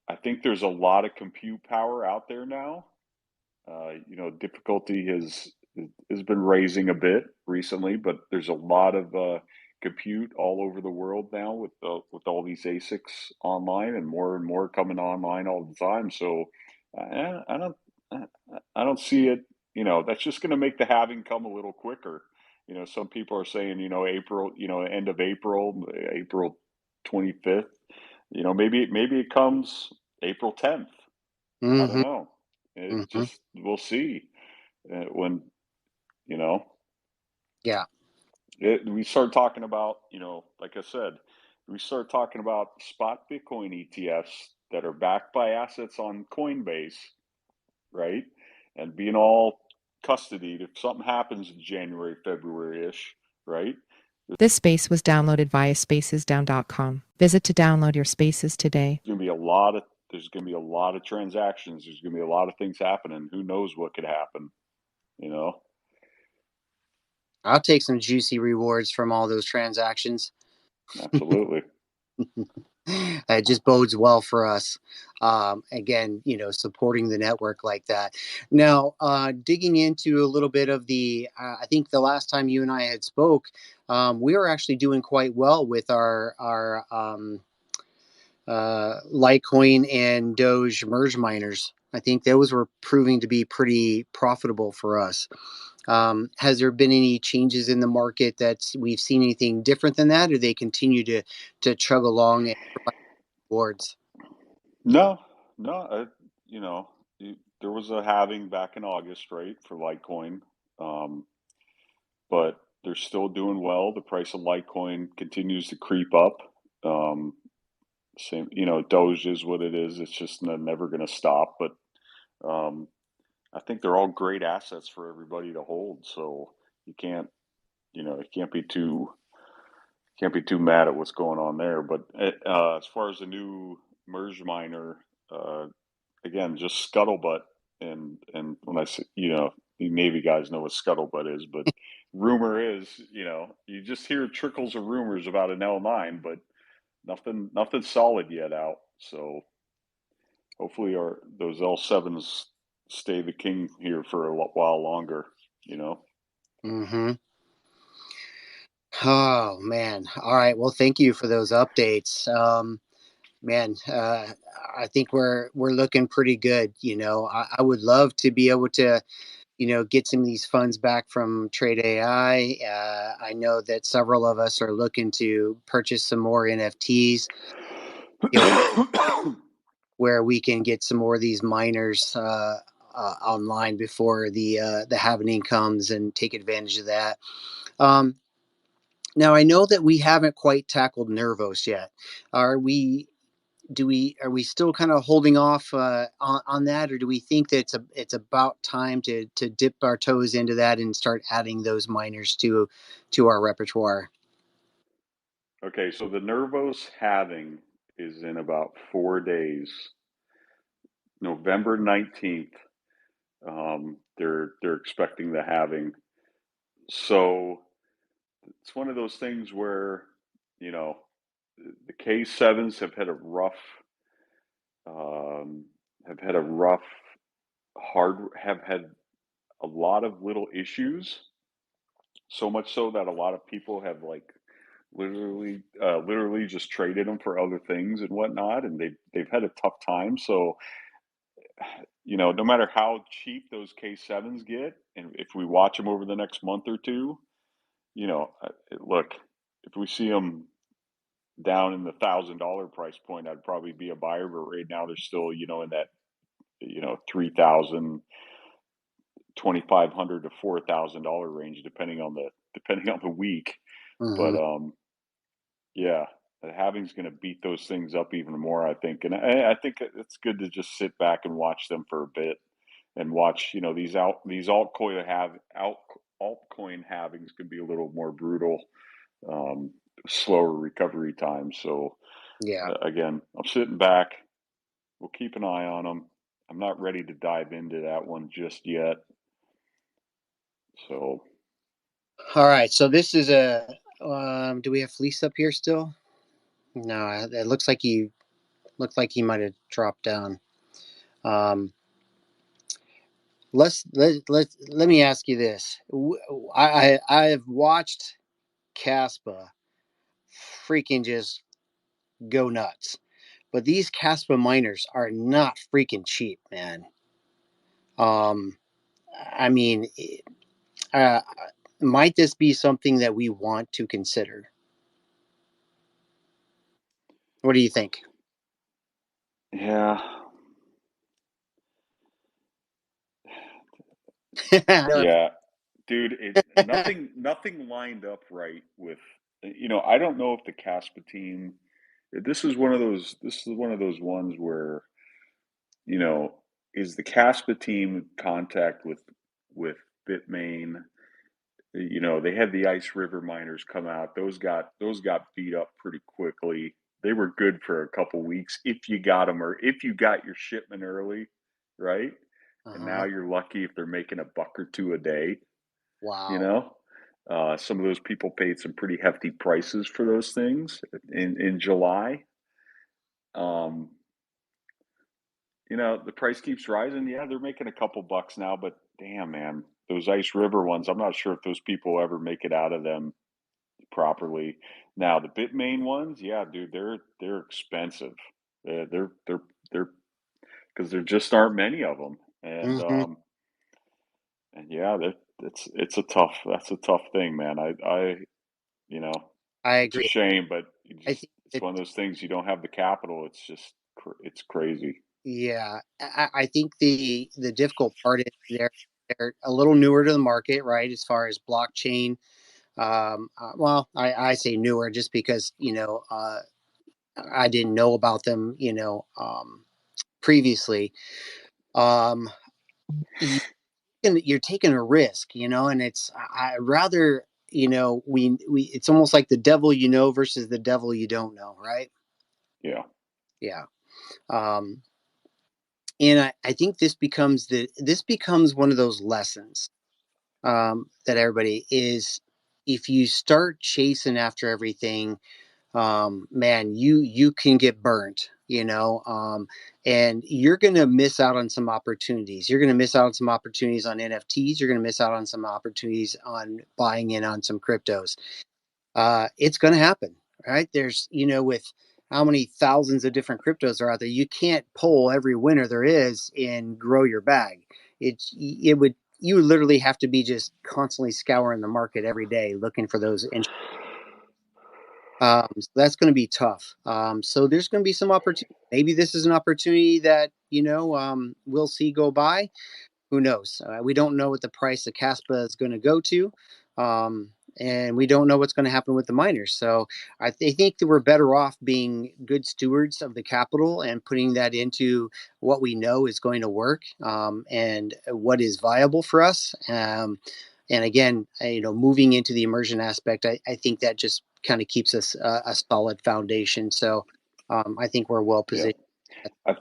I think there's a lot of compute power out there now. Difficulty has been raising a bit recently, but there's a lot of compute all over the world now with all these ASICs online and more coming online all the time. So I don't I I don't see it. That's just going to make the halving come a little quicker. Some people are saying April, end of April, April 25th. Maybe it comes April 10th. I don't Mm-hmm, know. It mm-hmm. just we'll see when you know Yeah. we start talking about like I said, we start talking about spot Bitcoin ETFs that are backed by assets on Coinbase, right? And being all custodied if something happens in January, February ish, right? This space was downloaded via spacesdown.com. Visit to download your spaces today. Gonna be a lot of There's gonna be a lot of transactions. There's gonna be a lot of things happening. Who knows what could happen? You know. I'll take some juicy rewards from all those transactions. Absolutely. It just bodes well for us. Again, supporting the network like that. Now, digging into a little bit of I think the last time you and I had spoke, we were actually doing quite well with our Litecoin and Doge merge miners. I think those were proving to be pretty profitable for us. Has there been any changes in the market that we've seen anything different than that, or they continue to chug along and provide rewards? No, no. You know, there was a halving back in August, right, for Litecoin, um, but they're still doing well. The price of Litecoin continues to creep up. Um, Same, Doge is what it is. It's just never going to stop. But um, I think they're all great assets for everybody to hold. So you can't, you can't be too can't be too mad at what's going on there. But as far as the new merge miner, again, just scuttlebutt. And when I say, the Navy guys know what scuttlebutt is, but rumor is, you just hear trickles of rumors about an L9, but nothing solid yet out. So hopefully those L7s stay the king here for a while longer, Mm-hmm. Oh man. All right. Well, thank you for those updates. Man, I think we're looking pretty good. I would love to be able to, get some of these funds back from Trade AI. I know that several of us are looking to purchase some more NFTs, you know, where we can get some more of these miners online before the halvening comes and take advantage of that. Um, Now I know that we haven't quite tackled Nervos yet. Are we? Are we still kind of holding off on that, or do we think that it's about time to dip our toes into that and start adding those miners to our repertoire? Okay, so the Nervos halving is in about 4 days. November 19th, they're expecting the halving. So it's one of those things where, you know, the K7s um, have had a lot of little issues. So much so that a lot of people have like literally just traded them for other things and whatnot, and they've had a tough time. So no matter how cheap those K7s get, and if we watch them over the next month or two, look, if we see them down in the $1,000 price point, I'd probably be a buyer. But right now, they're still, in that, 3,000, 2,500 to $4,000 range, depending on the week. But Hmm. yeah, the halving's going to beat those things up even more, I think. And I think it's good to just sit back and watch them for a bit and watch, these altcoin halvings can be a little more brutal, um, slower recovery time. So Yeah. again, I'm sitting back. We'll keep an eye on them. I'm not ready to dive into that one just yet. So All right. So this is a. Do we have Fleece up here still? No. It looks like he might have dropped down. Um, let me ask you this. I have watched Caspa freaking just go nuts. But these Caspa miners are not freaking cheap, man. Um, I mean, uh, might this be something that we want to consider? What do you think? yeah, yeah, dude, nothing lined up right with, I don't know if the Caspa team. This is one of those ones where, you know, is the Caspa team in contact with Bitmain? They had the Ice River miners come out. Those got beat up pretty quickly. They were good for a couple weeks if you got them, or if you got your shipment early, right? And now Uh-huh. you're lucky if they're making a buck or two a day. You Wow. know, some of those people paid some pretty hefty prices for those things in July. Um, the price keeps rising. Yeah, they're making a couple bucks now, but damn, man, those Ice River ones, I'm not sure if those people ever make it out of them properly. Now, the Bitmain ones, yeah, dude, they're expensive. They're because there just aren't many of them, and Hmm. yeah, that's a tough thing, man. You know, I it's a agree. shame, but I think it's that, one of those things. You don't have the capital. It's just it's crazy. yeah, I think the difficult part is they're a little newer to the market, right? As far as blockchain. Well, I say newer just because I didn't know about them, previously. Um, you, you're taking a risk, and it's I rather it's almost like the devil you know versus the devil you don't know, right? Yeah. Yeah. Um, and I think this becomes one of those lessons that everybody is, if you start chasing after everything, man, you can get burnt, and you're going to miss out on some opportunities. You're going to miss out on some opportunities on NFTs. You're going to miss out on some opportunities on buying in on some cryptos. It's going to happen, right? There's, with how many thousands of different cryptos are out there, you can't pull every winner there is and grow your bag. You would literally have to be just constantly scouring the market every day looking for those. So that's going to be tough. So there's going to be some opportunity. Maybe this is an opportunity that, we'll see go by. Who knows? We don't know what the price of Caspa is going to go to. And we don't know what's going to happen with the miners. So think that we're better off being good stewards of the capital and putting that into what we know is going to work, and what is viable for us. And again, moving into the immersion aspect, I think that just kind of keeps us a solid foundation. So I think we're well Yeah. positioned.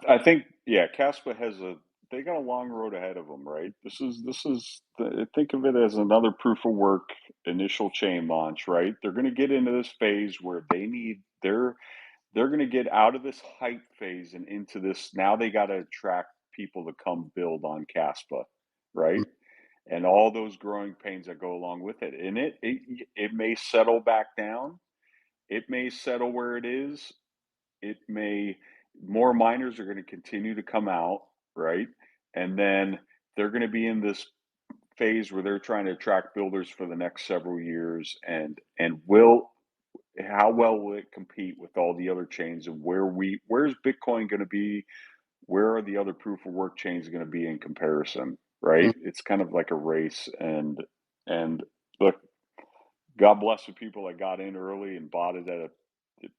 I think, yeah, Caspa they got a long road ahead of them, right? Think of it as another proof of work initial chain launch, right? They're going to get into this phase where they're going to get out of this hype phase and into this. Now they got to attract people to come build on Caspa, right? And all those growing pains that go along with it. And it may settle back down. It may settle where it is. It may More miners are going to continue to come out, right? And then they're going to be in this phase where they're trying to attract builders for the next several years, and will how well will it compete with all the other chains, and where's Bitcoin going to be? Where are the other proof of work chains going to be in comparison, right? It's kind of like a race. And look, God bless the people that got in early and bought it at a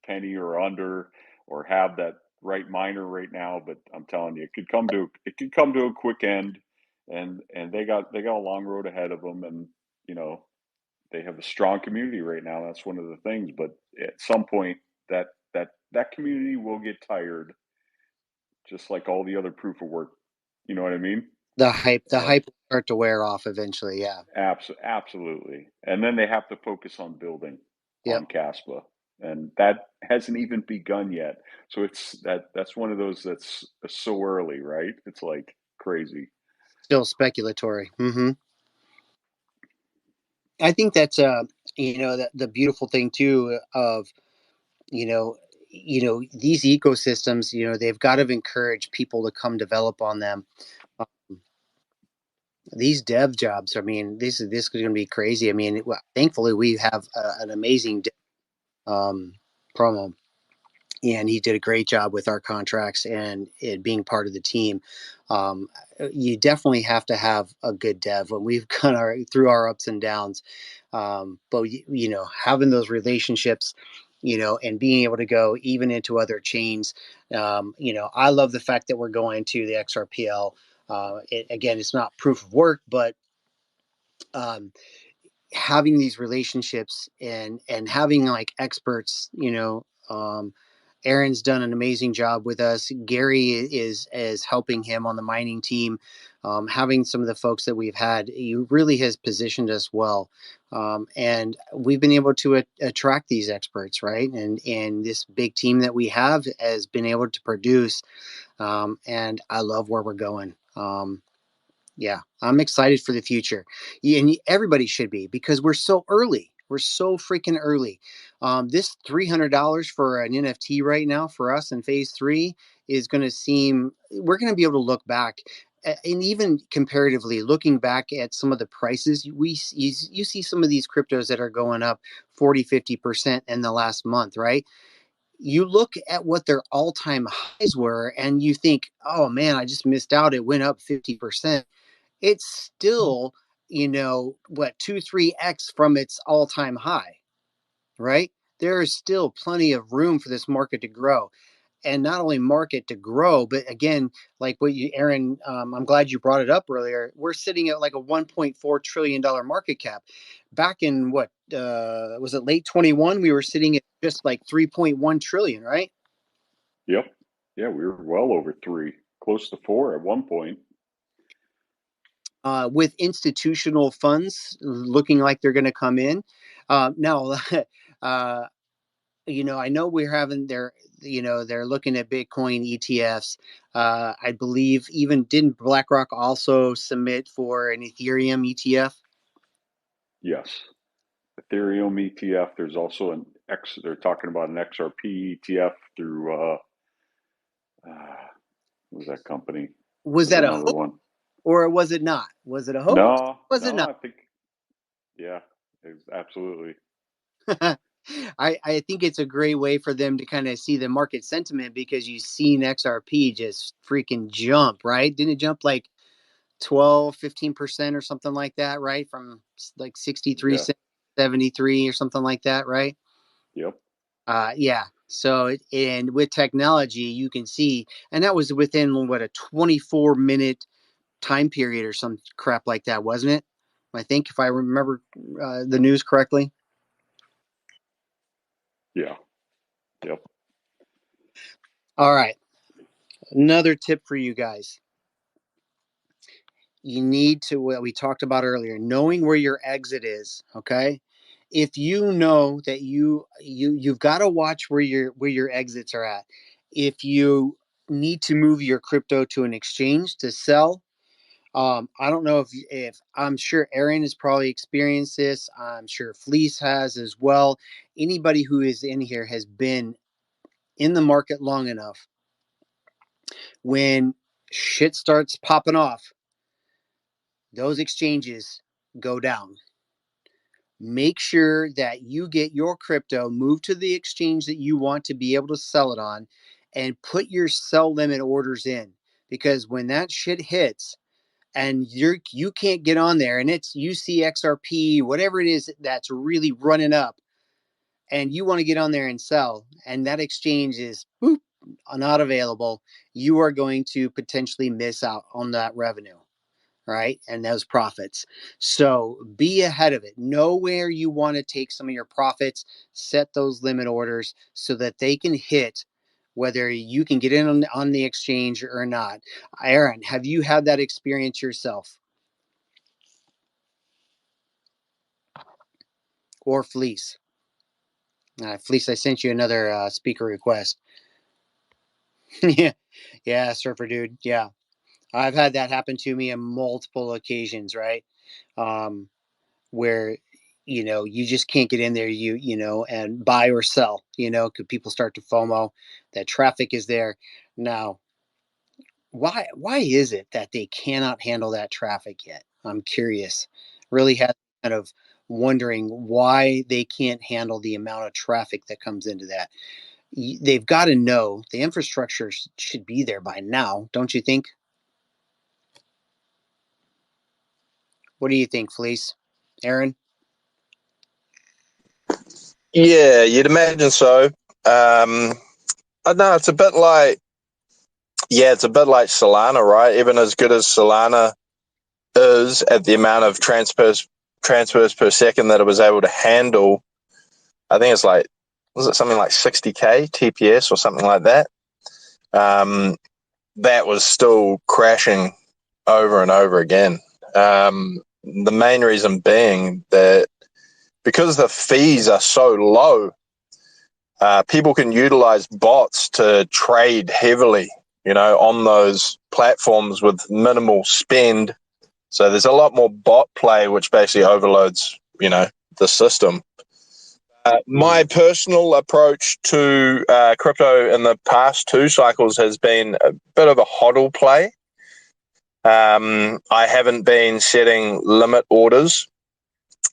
penny or under, or have that right miner right now. But I'm telling you, it could come to a quick end, and they got a long road ahead of them. And you know they have a strong community right now. That's one of the things. But at some point, that community will get tired, just like all the other proof of work. You know what I mean? The hype will start to wear off eventually. Yeah. Absolutely. And then they have to focus on building Yep. on Caspa, and that hasn't even begun yet. So that's one of those that's so early, right? It's like crazy. Still speculatory. I think that's the beautiful thing too of you know these ecosystems. They've got to encourage people to come develop on them. Um, these dev jobs. I mean, this is going to be crazy. I mean, thankfully we have an amazing promo, and he did a great job with our contracts and it being part of the team. Um, you definitely have to have a good dev when we've gone through our ups and downs. But having those relationships, and being able to go even into other chains. I love the fact that we're going to the XRPL. Again, it's not proof of work, but um, having these relationships and having like experts, Aaron's done an amazing job with us. Gary is helping him on the mining team. Having some of the folks that we've had, he really has positioned us well, and we've been able to attract these experts, right? And this big team that we have has been able to produce, and I love where we're going. Yeah, I'm excited for the future. Yeah, and everybody should be, because we're so early. We're so freaking early. This $300 for an NFT right now for us in phase 3 is going to seem, we're going to be able to look back, and even comparatively looking back at some of the prices, you see some of these cryptos that are going up 40-50% in the last month, right? You look at what their all-time highs were and you think, oh man, I just missed out. It went up 50%. It's still, what, 2-3x from its all-time high, right? There is still plenty of room for this market to grow. and not only market to grow, but again, like what you, Aaron, I'm glad you brought it up earlier. We're sitting at like a $1.4 trillion market cap. Back in what was it, late 21? We were sitting at just like 3.1 trillion, right? Yep. Yeah, we were well over 3, close to 4 at one point. With institutional funds looking like they're going to come in. Now, I know we're having their, they're looking at Bitcoin ETFs. I believe even didn't BlackRock also submit for an Ethereum ETF? Yes. Ethereum ETF. There's also they're talking about an XRP ETF through, what was that company? Was There's that a another hoax one. or was it not? Was it a hoax? No, Was it no, not? I think, yeah, absolutely. I think it's a great way for them to kind of see the market sentiment, because you've seen XRP just freaking jump, right? Didn't it jump like 12-15% or something like that, right? From like 63 Yeah. cents, 73 or something like that, right? Yep. Yeah. So, and with technology, you can see, and that was within what, a 24-minute time period or some crap like that, wasn't it? I think, if I remember the news correctly. Yeah. Yep. All right. Another tip for you guys. You need to, what we talked about earlier, knowing where your exit is. Okay. If you know that you've got to watch where your exits are at. If you need to move your crypto to an exchange to sell, I don't know if I'm sure Aaron has probably experienced this. I'm sure Fleece has as well. Anybody who is in here has been in the market long enough. When shit starts popping off, those exchanges go down. Make sure that you get your crypto moved to the exchange that you want to be able to sell it on, and put your sell limit orders in, because when that shit hits and you can't get on there, and it's UCXRP, whatever it is that's really running up, and you want to get on there and sell, and that exchange is boop, not available, you are going to potentially miss out on that revenue, right? And those profits. So be ahead of it. Know where you want to take some of your profits, set those limit orders so that they can hit whether you can get in on the exchange or not. Aaron, have you had that experience yourself? Or Fleece? Fleece, I sent you another speaker request. Yeah, yeah, surfer dude. Yeah, I've had that happen to me on multiple occasions, right? Um, where you just can't get in there, and buy or sell, because people start to FOMO. That traffic is there now. Why is it that they cannot handle that traffic yet? I'm curious. Really had kind of wondering why they can't handle the amount of traffic that comes into that. They've got to know the infrastructure should be there by now, don't you think? What do you think, Fleece? Aaron? Yeah, you'd imagine so. I know it's a bit like, it's a bit like Solana, right? Even as good as Solana is at the amount of transfers per second that it was able to handle, I think it's like, was it something like 60K TPS or something like that? That was still crashing over and over again. The main reason being that because the fees are so low, people can utilize bots to trade heavily, on those platforms with minimal spend. So there's a lot more bot play, which basically overloads, the system. My personal approach to crypto in the past 2 cycles has been a bit of a hodl play. I haven't been setting limit orders,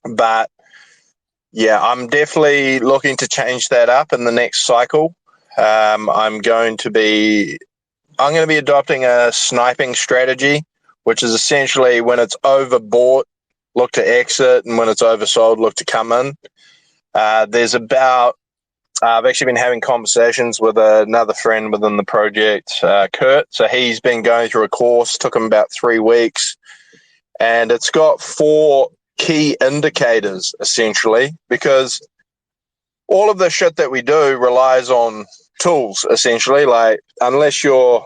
but yeah, I'm definitely looking to change that up in the next cycle. I'm going to be adopting a sniping strategy, which is essentially when it's overbought, look to exit, and when it's oversold, look to come in. There's about I've actually been having conversations with another friend within the project, Kurt. So he's been going through a course, took him about 3 weeks, and it's got 4 key indicators, essentially, because all of the shit that we do relies on tools, essentially. Like, unless you're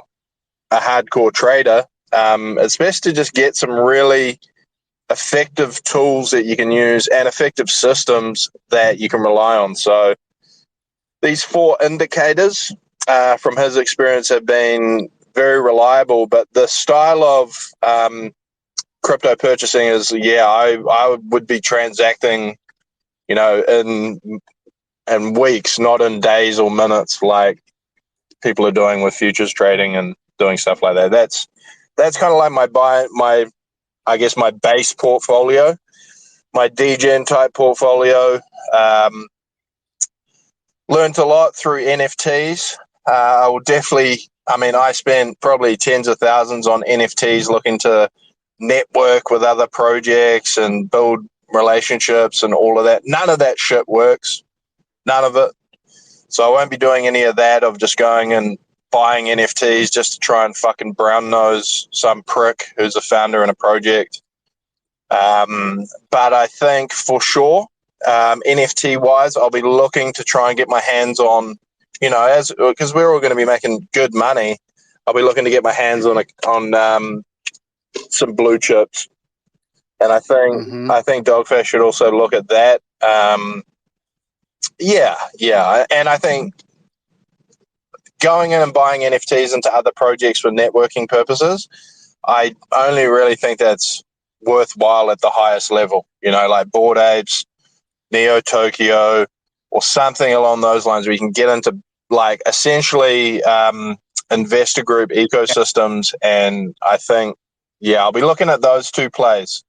a hardcore trader, it's best to just get some really effective tools that you can use and effective systems that you can rely on. So these 4 indicators, from his experience, have been very reliable. But the style of crypto purchasing is, I would be transacting, in weeks, not in days or minutes, like people are doing with futures trading and doing stuff like that. That's kind of like my base portfolio, my DGen type portfolio. Learned a lot through NFTs. I will definitely, I spent probably tens of thousands on NFTs looking to network with other projects and build relationships and all of that. None of that shit works. None of it. So I won't be doing any of that of just going and buying NFTs just to try and fucking brown nose some prick who's a founder in a project. But I think for sure, NFT wise, I'll be looking to try and get my hands on, because we're all going to be making good money. I'll be looking to get my hands on some blue chips, and I think Dogfish should also look at that. And I think going in and buying NFTs into other projects for networking purposes, I only really think that's worthwhile at the highest level. Like Bored Apes, Neo Tokyo, or something along those lines, where you can get into like essentially investor group ecosystems. And I think, I'll be looking at those 2 plays.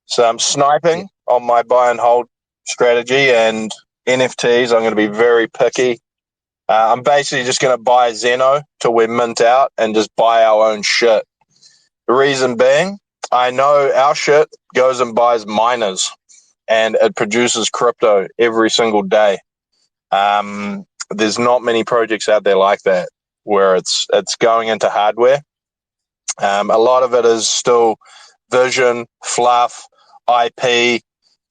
So I'm sniping on my buy and hold strategy, and NFTs, I'm going to be very picky. I'm basically just going to buy Zeno till we mint out and just buy our own shit. The reason being, I know our shit goes and buys miners, and it produces crypto every single day. There's not many projects out there like that where it's going into hardware. A lot of it is still vision, fluff, IP,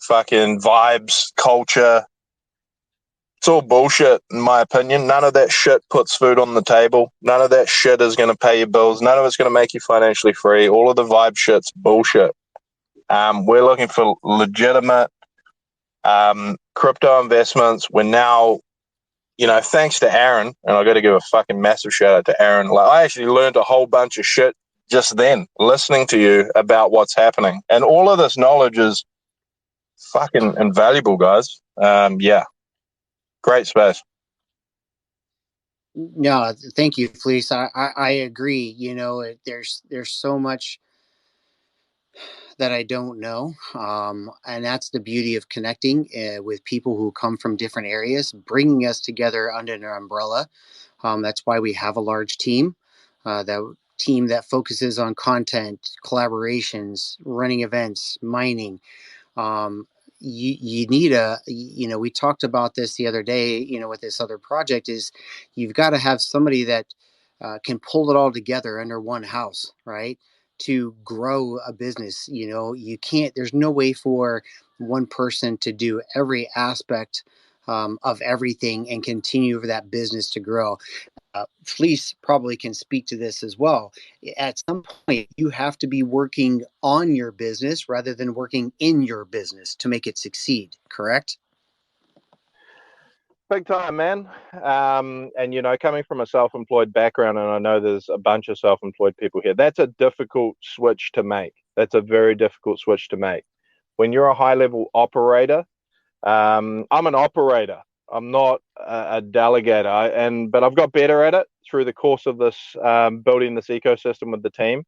fucking vibes, culture. It's all bullshit, in my opinion. None of that shit puts food on the table. None of that shit is going to pay your bills. None of it's going to make you financially free. All of the vibe shit's bullshit. We're looking for legitimate crypto investments. We're now, thanks to Aaron, and I've got to give a fucking massive shout out to Aaron. Like, I actually learned a whole bunch of shit just then, listening to you about what's happening. And all of this knowledge is fucking invaluable, guys. Great space. No, thank you, Fleece. I agree. There's so much that I don't know, and that's the beauty of connecting with people who come from different areas, bringing us together under an umbrella. That's why we have a large team. That team that focuses on content, collaborations, running events, mining. um, you need we talked about this the other day, with this other project, is you've got to have somebody that can pull it all together under one house, right? To grow a business, you can't, there's no way for one person to do every aspect of everything and continue for that business to grow. Fleece probably can speak to this as well. At some point, you have to be working on your business rather than working in your business to make it succeed, correct? Big time, man. And coming from a self-employed background, and I know there's a bunch of self-employed people here, that's a difficult switch to make. That's a very difficult switch to make. When you're a high-level operator, I'm an operator. I'm not a delegator, but I've got better at it through the course of this, building this ecosystem with the team.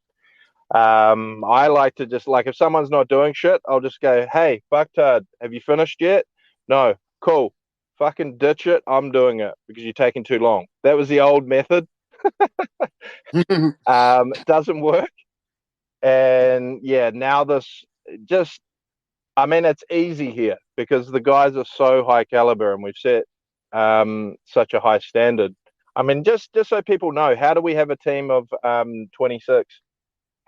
I like to just, like, if someone's not doing shit, I'll just go, hey, fucktard, have you finished yet? No. Cool. Fucking ditch it. I'm doing it because you're taking too long. That was the old method. It doesn't work. And now this it's easy here because the guys are so high caliber, and we've set such a high standard. I mean, just so people know, how do we have a team of 26?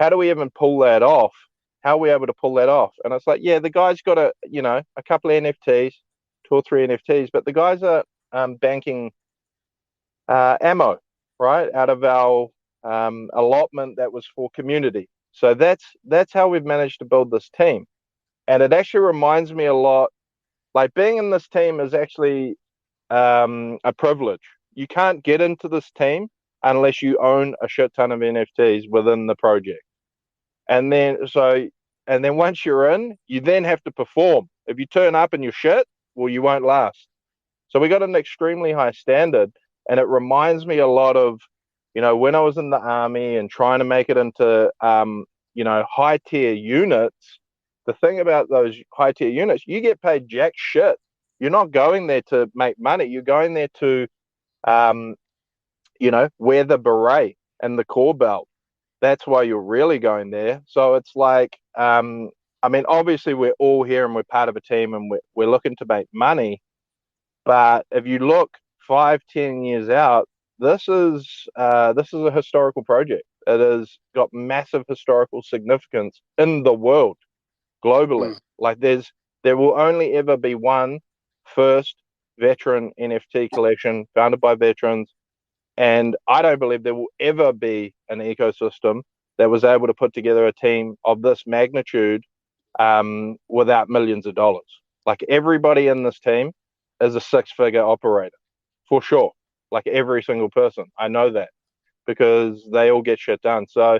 How do we even pull that off? How are we able to pull that off? And it's like, yeah, the guy's got a couple of NFTs, 2 or 3 NFTs, but the guys are banking ammo, right, out of our allotment that was for community. So that's how we've managed to build this team. And it actually reminds me a lot, like being in this team is actually a privilege. You can't get into this team unless you own a shit ton of NFTs within the project. And then once you're in, you then have to perform. If you turn up and you're shit, well, you won't last. So we got an extremely high standard, and it reminds me a lot of, when I was in the army and trying to make it into, high tier units. The thing about those high tier units, you get paid jack shit. You're not going there to make money. You're going there to, wear the beret and the core belt. That's why you're really going there. So it's like, I mean, obviously we're all here and we're part of a team and we're looking to make money. But if you look 5, 10 years out, this is a historical project. It has got massive historical significance in the world, globally. Like there will only ever be one first veteran NFT collection founded by veterans, and I don't believe there will ever be an ecosystem that was able to put together a team of this magnitude without millions of dollars. Like everybody in this team is a 6-figure operator for sure. Like every single person, I know that because they all get shit done. So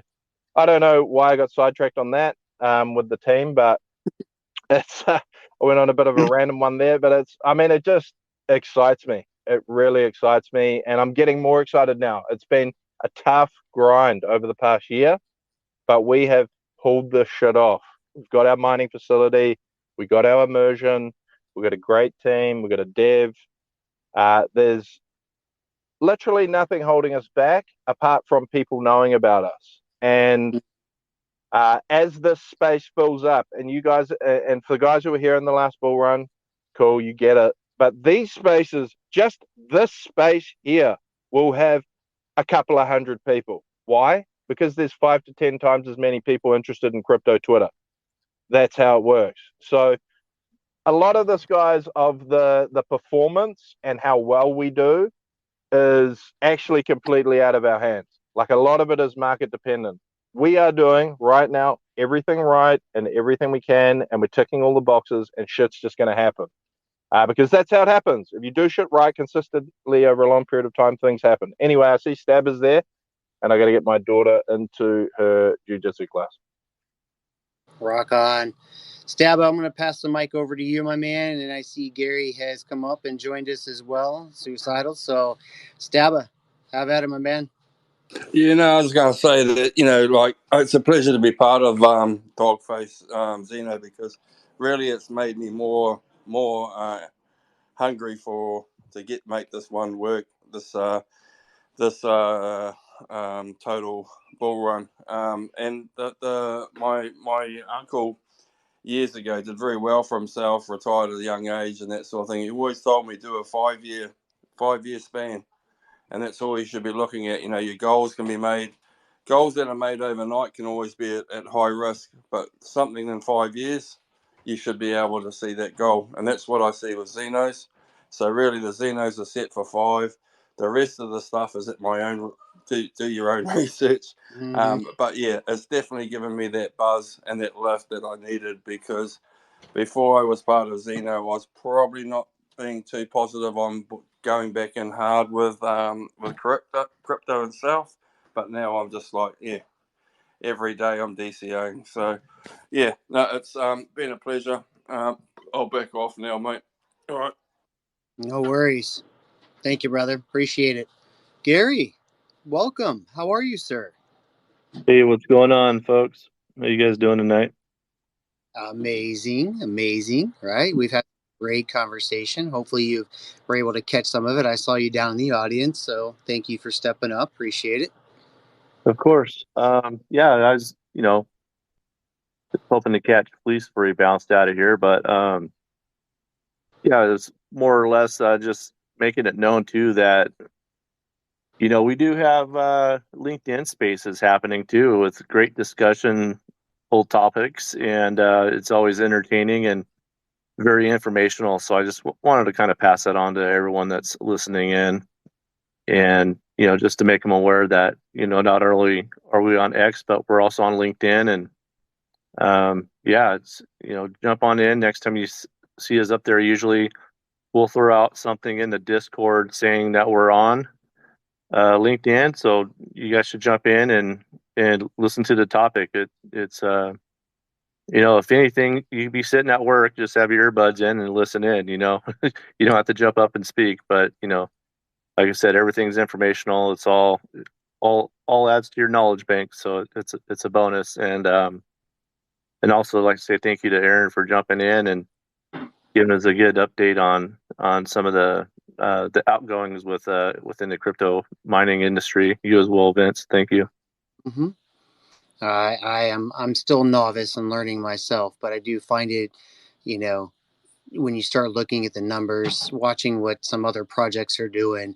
I don't know why I got sidetracked on that with the team, but it's I went on a bit of a random one there. But it just excites me. It really excites me, and I'm getting more excited now. It's been a tough grind over the past year, but we have pulled this shit off. We've got our mining facility, we got our immersion, we've got a great team, we've got a dev. There's literally nothing holding us back apart from people knowing about us. And as this space fills up, and you guys, and for the guys who were here in the last bull run, cool, you get it. But these spaces, just this space here, will have a couple of hundred people. Why? Because there's 5 to 10 times as many people interested in crypto Twitter. That's how it works. So a lot of this, guys, of the performance and how well we do is actually completely out of our hands. Like a lot of it is market dependent. We are doing right now everything right and everything we can, and we're ticking all the boxes, and shit's just going to happen. Because that's how it happens. If you do shit right consistently over a long period of time, things happen. Anyway, I see Stabbers there, and I got to get my daughter into her jiu-jitsu class. Rock on. Stab, I'm going to pass the mic over to you, my man. And I see Gary has come up and joined us as well, Suicidal. So, Stabba, have at it, my man. I was going to say that, it's a pleasure to be part of Dogface Xeno, because really it's made me more hungry to make this one work, this total bull run. And my uncle years ago did very well for himself, retired at a young age and that sort of thing. He always told me do a 5-year span, and that's all you should be looking at. Your goals can be made. Goals that are made overnight can always be at high risk, but something in 5 years, you should be able to see that goal. And that's what I see with Xenos. So really the Xenos are set for 5. The rest of the stuff is at my own, do your own research. But yeah, it's definitely given me that buzz and that lift that I needed, because before I was part of Xeno, I was probably not being too positive on going back in hard with crypto itself. But now I'm just like, yeah, every day I'm DCAing. So yeah, no, it's been a pleasure. I'll back off now, mate. All right. No worries. Thank you, brother. Appreciate it. Gary, welcome. How are you, sir? Hey, what's going on, folks? How you guys doing tonight? Amazing, right? We've had a great conversation. Hopefully you were able to catch some of it. I saw you down in the audience, so thank you for stepping up. Appreciate it. Of course. Yeah, I was, just hoping to catch Fleece before he bounced out of here, but yeah, it's more or less just making it known too that, you know, we do have LinkedIn spaces happening too with great discussion, full topics, and it's always entertaining and very informational. So I just wanted to kind of pass that on to everyone that's listening in, and, you know, just to make them aware that, you know, not only are we on X, but we're also on LinkedIn. And yeah, it's, you know, jump on in next time you see us up there. Usually we'll throw out something in the Discord saying that we're on LinkedIn, so you guys should jump in and listen to the topic. It's you know, if anything, you be sitting at work, just have your earbuds in and listen in. You know, you don't have to jump up and speak, but, you know, like I said, everything's informational. It's all adds to your knowledge bank, so it's a bonus. And also, like I say, thank you to Aaron for jumping in and giving us a good update on some of the outgoings within the crypto mining industry. You as well, Vince. Thank you. Mm-hmm. I'm still novice and learning myself, but I do find it, you know, when you start looking at the numbers, watching what some other projects are doing,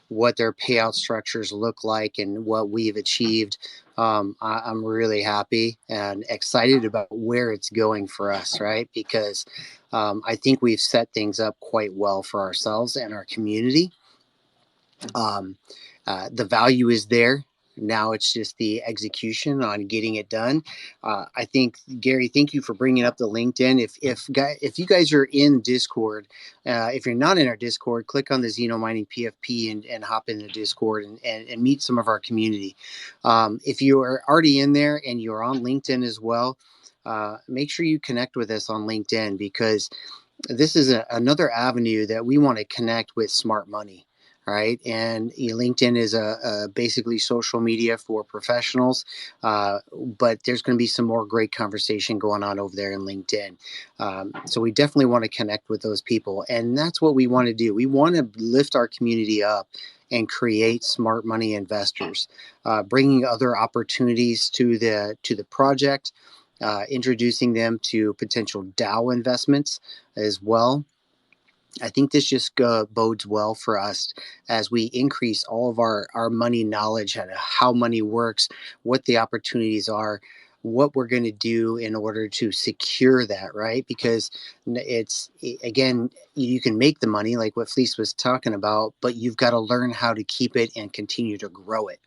what their payout structures look like, and what we've achieved, I'm really happy and excited about where it's going for us, right? Because I think we've set things up quite well for ourselves and our community. Um, the value is there. Now it's just the execution on getting it done. I think, Gary, thank you for bringing up the LinkedIn. If you guys are in Discord, if you're not in our Discord, click on the Xeno Mining PFP and hop in the Discord and meet some of our community. If you are already in there and you're on LinkedIn as well, make sure you connect with us on LinkedIn, because this is another avenue that we want to connect with smart money. Right. And LinkedIn is a basically social media for professionals. But there's going to be some more great conversation going on over there in LinkedIn. So we definitely want to connect with those people. And that's what we want to do. We want to lift our community up and create smart money investors, bringing other opportunities to the project, introducing them to potential DAO investments as well. I think this just bodes well for us as we increase all of our money knowledge and how money works, what the opportunities are, what we're going to do in order to secure that, right? Because it's, again, you can make the money like what Fleece was talking about, but you've got to learn how to keep it and continue to grow it.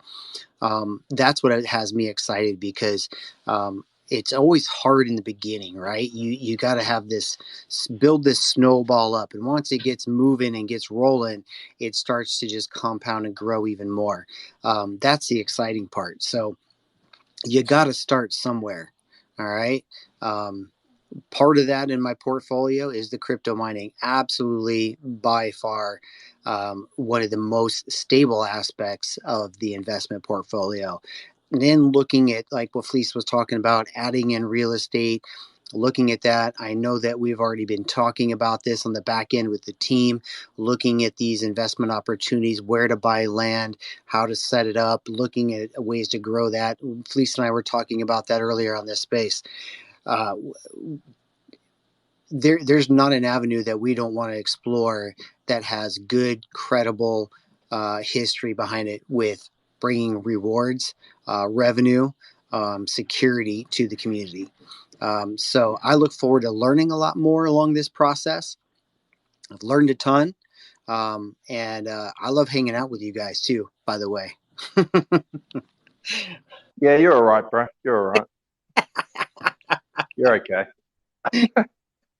That's what has me excited, because it's always hard in the beginning, right? You got to have this, build this snowball up, and once it gets moving and gets rolling, it starts to just compound and grow even more. That's the exciting part. So you got to start somewhere. All right. Part of that in my portfolio is the crypto mining. Absolutely, by far, one of the most stable aspects of the investment portfolio. And then looking at, like what Fleece was talking about, adding in real estate, looking at that. I know that we've already been talking about this on the back end with the team, looking at these investment opportunities, where to buy land, how to set it up, looking at ways to grow that. Fleece and I were talking about that earlier on this space. Uh, there's not an avenue that we don't want to explore that has good, credible history behind it, with bringing rewards, revenue, security to the community. So I look forward to learning a lot more along this process. I've learned a ton. And I love hanging out with you guys too, by the way. Yeah, you're all right, bro. You're all right. You're okay.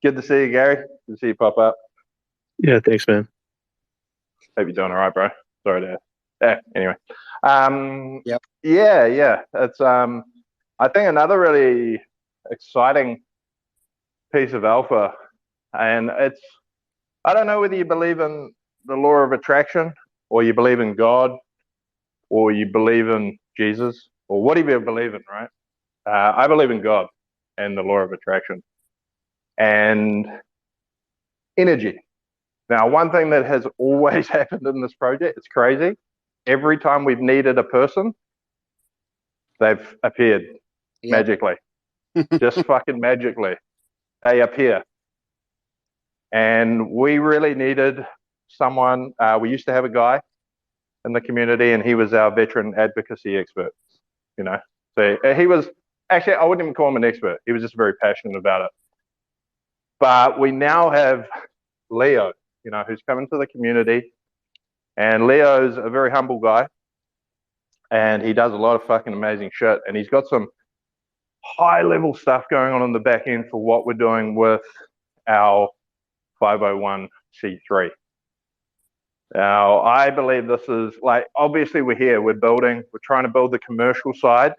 Good to see you, Gary. Good to see you pop up. Yeah, thanks, man. Hope you're doing all right, bro. Sorry to. Anyway. Yep. Yeah. It's I think another really exciting piece of alpha, and it's, I don't know whether you believe in the law of attraction, or you believe in God, or you believe in Jesus, or whatever you believe in, right? I believe in God and the law of attraction and energy. Now, one thing that has always happened in this project, it's crazy. Every time we've needed a person, they've appeared magically. Just fucking magically. They appear. And we really needed someone. We used to have a guy in the community, and he was our veteran advocacy expert. You know, so he was actually, I wouldn't even call him an expert. He was just very passionate about it. But we now have Leo, you know, who's come into the community, and Leo's a very humble guy, and he does a lot of fucking amazing shit, and he's got some high level stuff going on the back end for what we're doing with our 501c3. Now, I believe this is like, obviously we're here, we're trying to build the commercial side,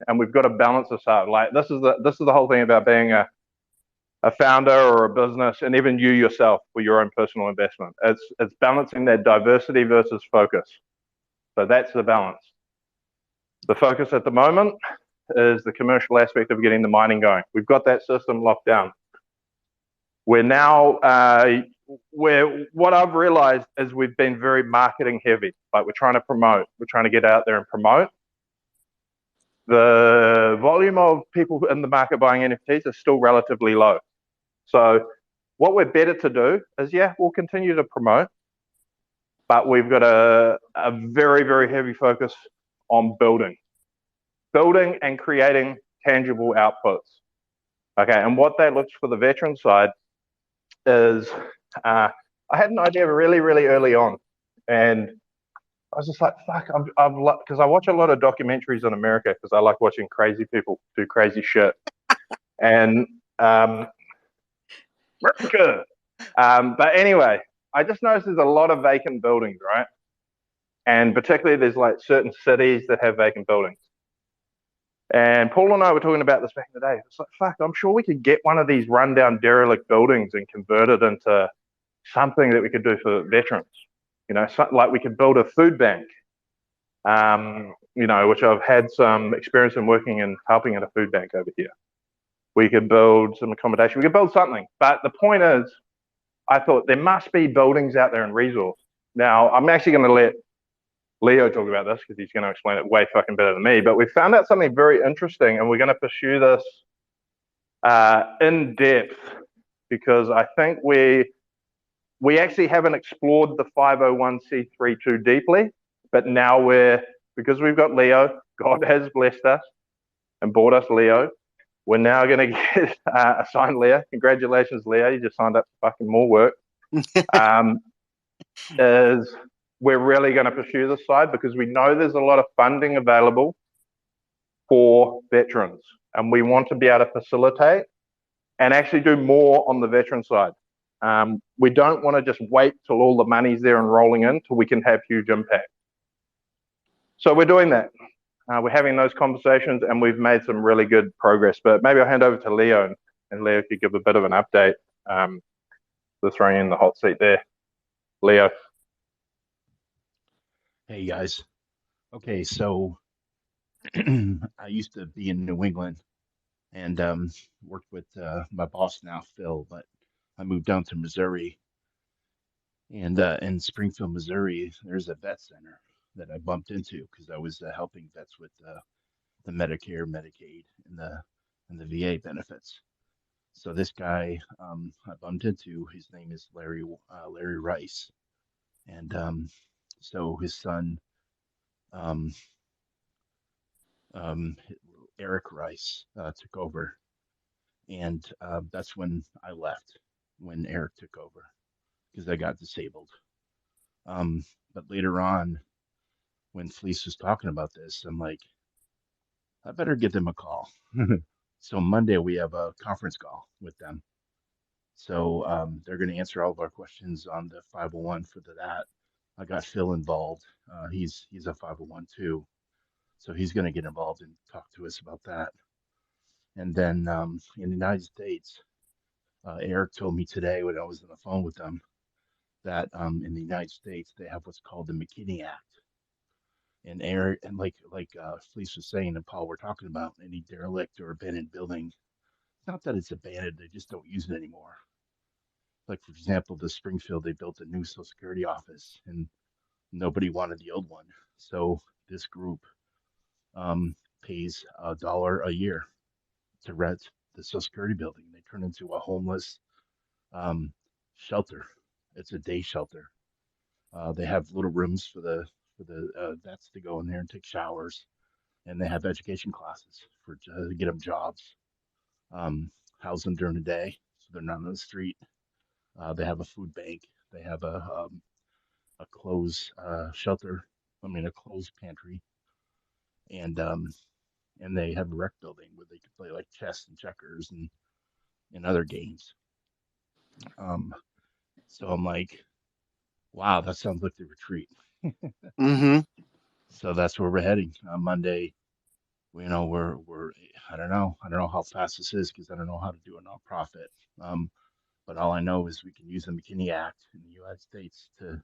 and we've got to balance this out. Like this is the whole thing about being a founder or a business, and even you yourself for your own personal investment. It's balancing that diversity versus focus. So that's the balance. The focus at the moment is the commercial aspect of getting the mining going. We've got that system locked down. We're now, what I've realized is we've been very marketing heavy. Like we're trying to promote, we're trying to get out there and promote. The volume of people in the market buying NFTs is still relatively low. So what we're better to do is, yeah, we'll continue to promote, but we've got a very, very heavy focus on building and creating tangible outputs. Okay, and what that looks for the veteran side is, I had an idea really, really early on, and I was just like, fuck, because I watch a lot of documentaries in America because I like watching crazy people do crazy shit. And America. But anyway, I just noticed there's a lot of vacant buildings, right? And particularly there's like certain cities that have vacant buildings. And Paul and I were talking about this back in the day. It's like, fuck, I'm sure we could get one of these rundown derelict buildings and convert it into something that we could do for veterans. You know, something like we could build a food bank, you know, which I've had some experience in working and helping in a food bank over here. We could build some accommodation. We could build something. But the point is, I thought there must be buildings out there in resource. Now, I'm actually going to let Leo talk about this because he's going to explain it way fucking better than me. But we found out something very interesting, and we're going to pursue this in depth because I think we actually haven't explored the 501c3 too deeply. But now because we've got Leo, God has blessed us and bought us Leo. We're now going to get assigned Leo. Congratulations, Leo. You just signed up for fucking more work. Is we're really going to pursue this side because we know there's a lot of funding available for veterans. And we want to be able to facilitate and actually do more on the veteran side. We don't want to just wait till all the money's there and rolling in till we can have huge impact. So we're doing that. We're having those conversations and we've made some really good progress. But maybe I'll hand over to Leo and Leo could give a bit of an update. We're throwing in the hot seat there. Leo. Hey guys. Okay, so I used to be in New England and worked with my boss now, Phil, but I moved down to Missouri. And in Springfield, Missouri, there's a vet center that I bumped into because I was helping vets with the Medicare, Medicaid, and the VA benefits. So this guy I bumped into, his name is Larry Rice, and so his son um, um, Eric Rice took over, and that's when I left when Eric took over because I got disabled. But later on, when Fleece was talking about this, I'm like, I better give them a call. So Monday we have a conference call with them. So they're going to answer all of our questions on the 501 for that. I got Phil involved. He's a 501 too, so he's going to get involved and talk to us about that. And then in the United States, Eric told me today when I was on the phone with them that in the United States they have what's called the McKinney Act. And Eric and like Fleece was saying and Paul were talking about any derelict or abandoned building. It's not that it's abandoned; they just don't use it anymore. Like for example, the Springfield, they built a new Social Security office, and nobody wanted the old one. So this group pays $1 a year to rent the Social Security building. They turn into a homeless shelter. It's a day shelter. They have little rooms for the vets to go in there and take showers, and they have education classes to get them jobs, house them during the day so they're not on the street. They have a food bank. They have a clothes shelter. I mean, a clothes pantry, and they have a rec building where they can play like chess and checkers and other games. Um, so I'm like, wow, that sounds like the retreat. Mm-hmm. So that's where we're heading on Monday. We're I don't know how fast this is because I don't know how to do a nonprofit. Um, but all I know is we can use the McKinney Act in the United States to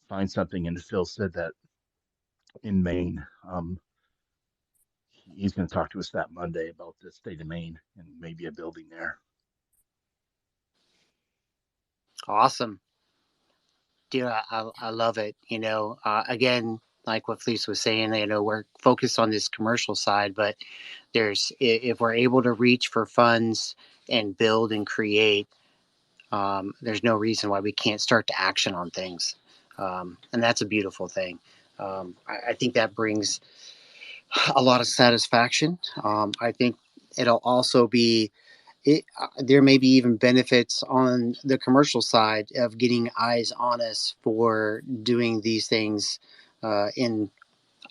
find something. And Phil said that in Maine, he's going to talk to us that Monday about the state of Maine and maybe a building there. Awesome. Dude, I love it. Again, like what Fleece was saying, we're focused on this commercial side, but if we're able to reach for funds and build and create, there's no reason why we can't start to action on things. And that's a beautiful thing. I think that brings a lot of satisfaction. I think it'll also be there may be even benefits on the commercial side of getting eyes on us for doing these things in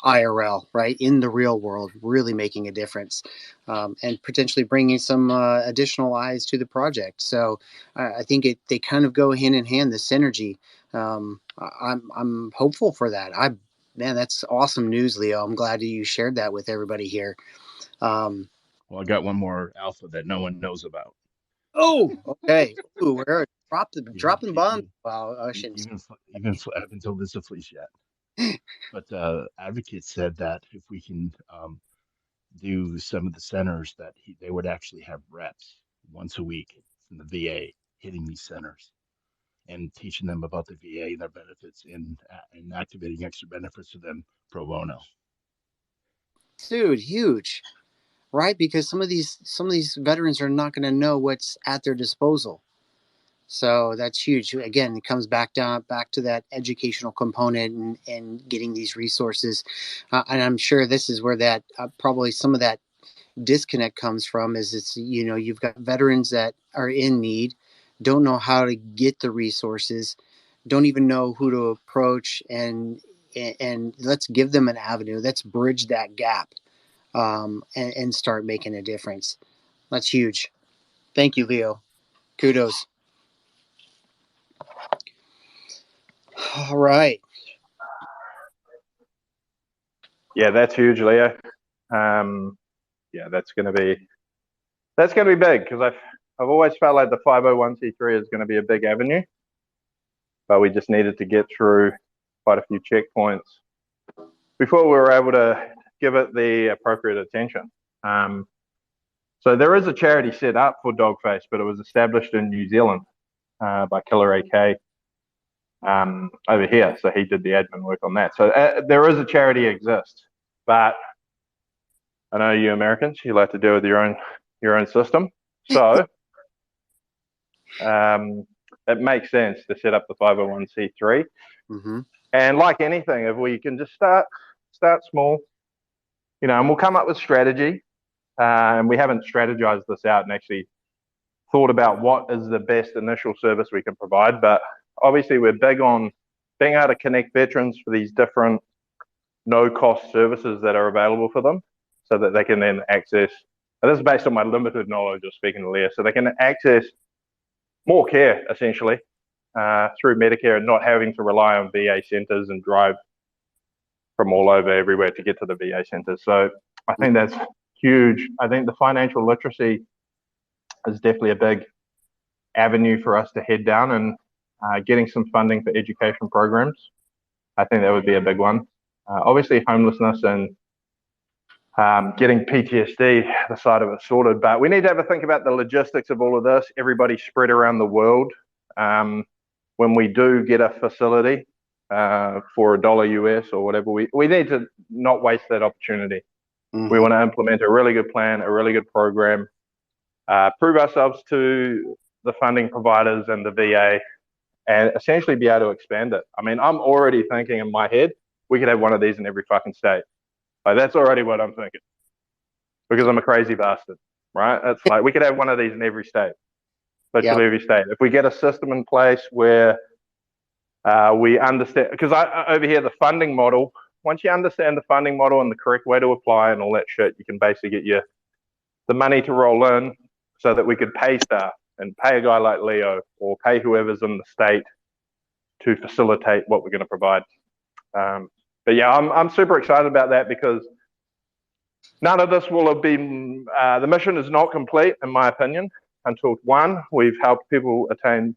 IRL, right? In the real world, really making a difference, and potentially bringing some additional eyes to the project. So I think they kind of go hand in hand, the synergy. I'm hopeful for that. Man, that's awesome news, Leo. I'm glad that you shared that with everybody here. Um, Well, I got one more alpha that no one knows about. oh, okay. Ooh, we're Even dropping bombs. Wow, Oceans. I haven't told this to Fleece yet. But advocates said that if we can do some of the centers, that they would actually have reps once a week from the VA hitting these centers and teaching them about the VA and their benefits and activating extra benefits to them pro bono. Dude, huge, right? Because some of these veterans are not going to know what's at their disposal. So that's huge. Again, it comes back to that educational component and getting these resources. And I'm sure this is where that probably some of that disconnect comes from. Is you've got veterans that are in need, don't know how to get the resources, don't even know who to approach, and let's give them an avenue. Let's bridge that gap, and start making a difference. That's huge. Thank you, Leo. Kudos. All right. Yeah, that's huge, Leo. Yeah, that's going to be big because I've always felt like the 501c3 is going to be a big avenue, but we just needed to get through quite a few checkpoints before we were able to give it the appropriate attention. So there is a charity set up for Dogface, but it was established in New Zealand by Killer AK over here. So he did the admin work on that. So there is a charity exists, but I know you Americans, you like to deal with your own system. So it makes sense to set up the 501c3. Mm-hmm. And like anything, if we can just start small, and we'll come up with strategy. And we haven't strategized this out and actually thought about what is the best initial service we can provide. But obviously, we're big on being able to connect veterans for these different no-cost services that are available for them so that they can then access, and this is based on my limited knowledge of speaking to Leah, so they can access more care, essentially, through Medicare and not having to rely on VA centers and drive from all over everywhere to get to the VA centers. So I think that's huge. I think the financial literacy is definitely a big avenue for us to head down, and getting some funding for education programs. I think that would be a big one. Obviously, homelessness and getting PTSD, the side of it sorted. But we need to have a think about the logistics of all of this. Everybody spread around the world. When we do get a facility for $1 US or whatever, we need to not waste that opportunity. Mm-hmm. We want to implement a really good plan, a really good program, prove ourselves to the funding providers and the VA, and essentially be able to expand it. I mean, I'm already thinking in my head, we could have one of these in every fucking state. Like, that's already what I'm thinking, because I'm a crazy bastard, right? It's like, we could have one of these in every state, literally every state. If we get a system in place where we understand, because over here, the funding model, once you understand the funding model and the correct way to apply and all that shit, you can basically get the money to roll in so that we could pay staff and pay a guy like Leo or pay whoever's in the state to facilitate what we're going to provide. But yeah, I'm super excited about that, because none of this will have been, the mission is not complete, in my opinion, until one, we've helped people attain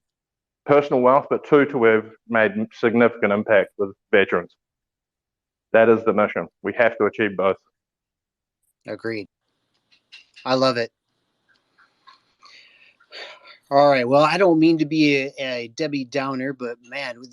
personal wealth, but two, to have made significant impact with veterans. That is the mission. We have to achieve both. Agreed. I love it. All right. Well, I don't mean to be a Debbie Downer, but man,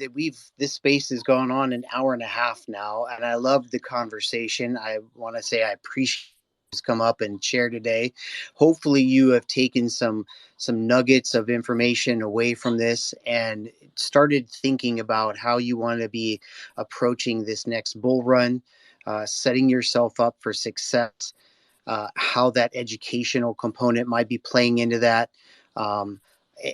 this space has gone on an hour and a half now, and I love the conversation. I want to say I appreciate it's come up and share today. Hopefully, you have taken some nuggets of information away from this and started thinking about how you want to be approaching this next bull run, setting yourself up for success. How that educational component might be playing into that, um,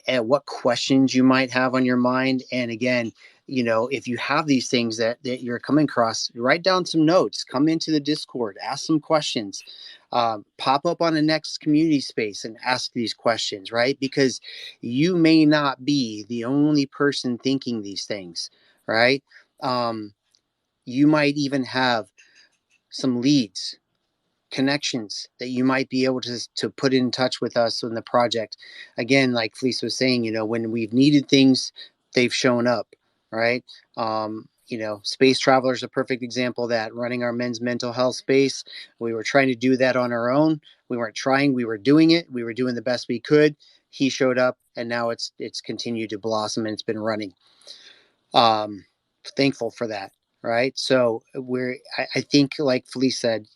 and what questions you might have on your mind. And again, if you have these things that you're coming across, write down some notes, come into the Discord, ask some questions, pop up on the next community space and ask these questions, right? Because you may not be the only person thinking these things, right? You might even have some leads, connections that you might be able to put in touch with us in the project. Again, like Fleece was saying, when we've needed things, they've shown up, right? Space Traveler is a perfect example of that. Running our men's mental health space, we were trying to do that on our own. We weren't trying, we were doing it. We were doing the best we could. He showed up, and now it's continued to blossom, and it's been running. Thankful for that, right? So I think, like Felice said,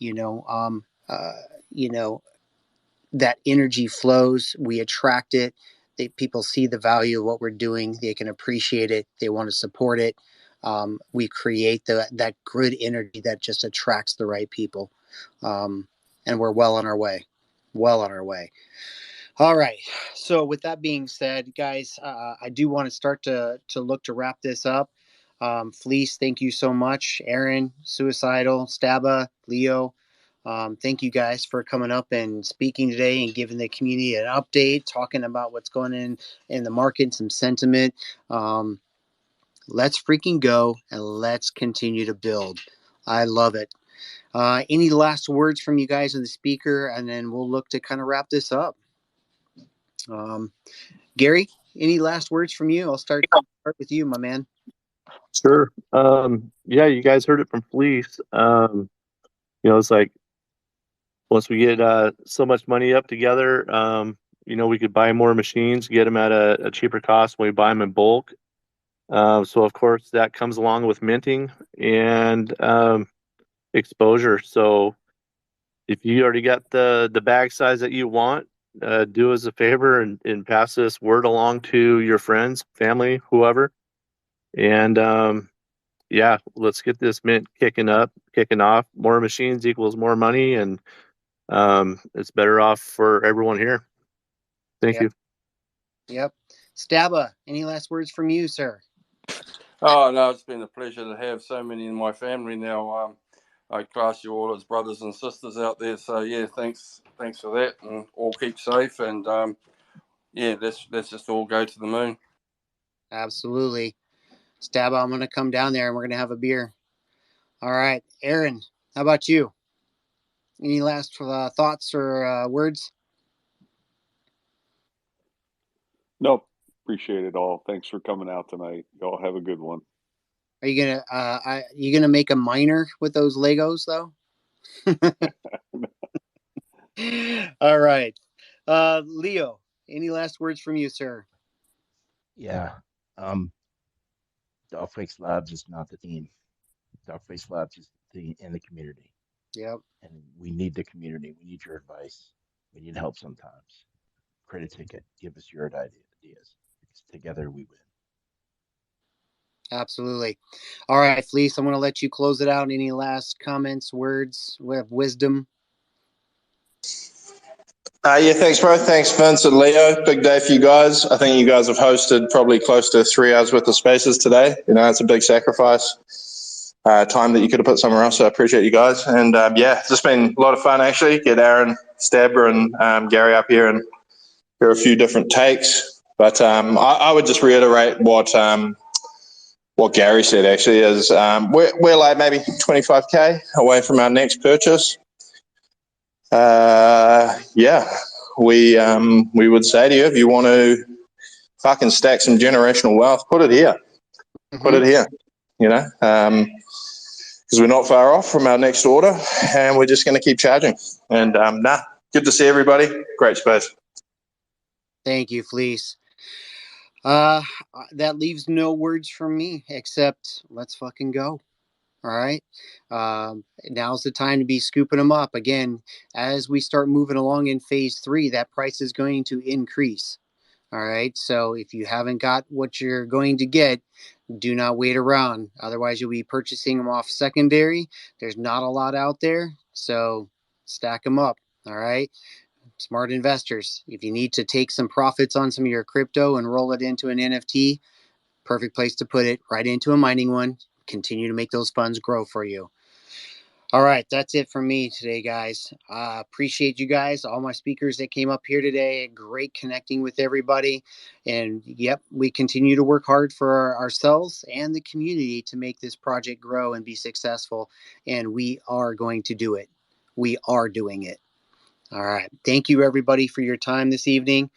that energy flows, we attract it. People see the value of what we're doing, they can appreciate it, they want to support it. We create that good energy that just attracts the right people. And we're well on our way. All right. So with that being said, guys, I do want to start to look to wrap this up. Fleece, thank you so much. Aaron, Suicidal, Staba, Leo, thank you guys for coming up and speaking today and giving the community an update, talking about what's going in the market, some sentiment. Let's freaking go and let's continue to build. I love it. Any last words from you guys and the speaker, and then we'll look to kind of wrap this up. Gary, any last words from you? I'll start with you, my man. Sure. Yeah, you guys heard it from Fleece. It's like, once we get so much money up together, we could buy more machines, get them at a cheaper cost when we buy them in bulk. So of course that comes along with minting and exposure. So if you already got the bag size that you want, do us a favor and pass this word along to your friends, family, whoever. And yeah, let's get this mint kicking off. More machines equals more money, and it's better off for everyone here. Thank you. Yep. Staba, any last words from you, sir? Oh no, it's been a pleasure to have so many in my family now. I class you all as brothers and sisters out there. So yeah, thanks for that, and all keep safe. And yeah, let's just all go to the moon. Absolutely. Staba, I'm going to come down there and we're going to have a beer. All right. Aaron, how about you? Any last thoughts or words? Nope. Appreciate it all. Thanks for coming out tonight. Y'all have a good one. Are you gonna make a miner with those Legos though? All right. Leo, any last words from you, sir? Yeah. Dogface Labs is not the team. Dogface Labs is the team and the community. Yep. And we need the community. We need your advice. We need help sometimes. Create a ticket. Give us your ideas. Because together we win. Absolutely. All right, Fleece, I'm going to let you close it out. Any last comments, words of wisdom? Yeah, thanks, bro. Thanks, Vince and Leo. Big day for you guys. I think you guys have hosted probably close to 3 hours worth of spaces today. You know, it's a big sacrifice. Time that you could have put somewhere else. So I appreciate you guys. And yeah, it's just been a lot of fun, actually. Get Aaron, Stabber, and Gary up here and hear a few different takes. But I would just reiterate what Gary said, actually, is we're like maybe 25K away from our next purchase. Yeah, we would say to you, if you want to fucking stack some generational wealth, put it here. Put it here, you know, because we're not far off from our next order, and we're just going to keep charging. And good to see everybody. Great space. Thank you, Fleece. That leaves no words from me except let's fucking go. All right. Now's the time to be scooping them up. Again, as we start moving along in phase 3, that price is going to increase. All right. So if you haven't got what you're going to get, do not wait around. Otherwise, you'll be purchasing them off secondary. There's not a lot out there. So stack them up. All right. Smart investors. If you need to take some profits on some of your crypto and roll it into an NFT, perfect place to put it, right into a mining one. Continue to make those funds grow for you. All right, that's it from me today, guys. Appreciate you guys, all my speakers that came up here today. Great connecting with everybody. And yep, we continue to work hard for ourselves and the community to make this project grow and be successful. And we are going to do it. We are doing it. All right. Thank you, everybody, for your time this evening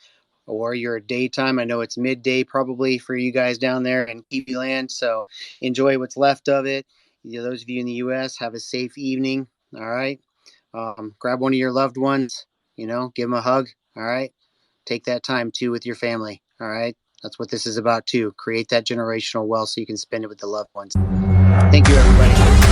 or your daytime. I know it's midday probably for you guys down there in Kiwi land. So enjoy what's left of it. You know, those of you in the U.S., have a safe evening. All right. Grab one of your loved ones, you know, give them a hug. All right. Take that time too with your family. All right. That's what this is about too. Create that generational wealth so you can spend it with the loved ones. Thank you, everybody.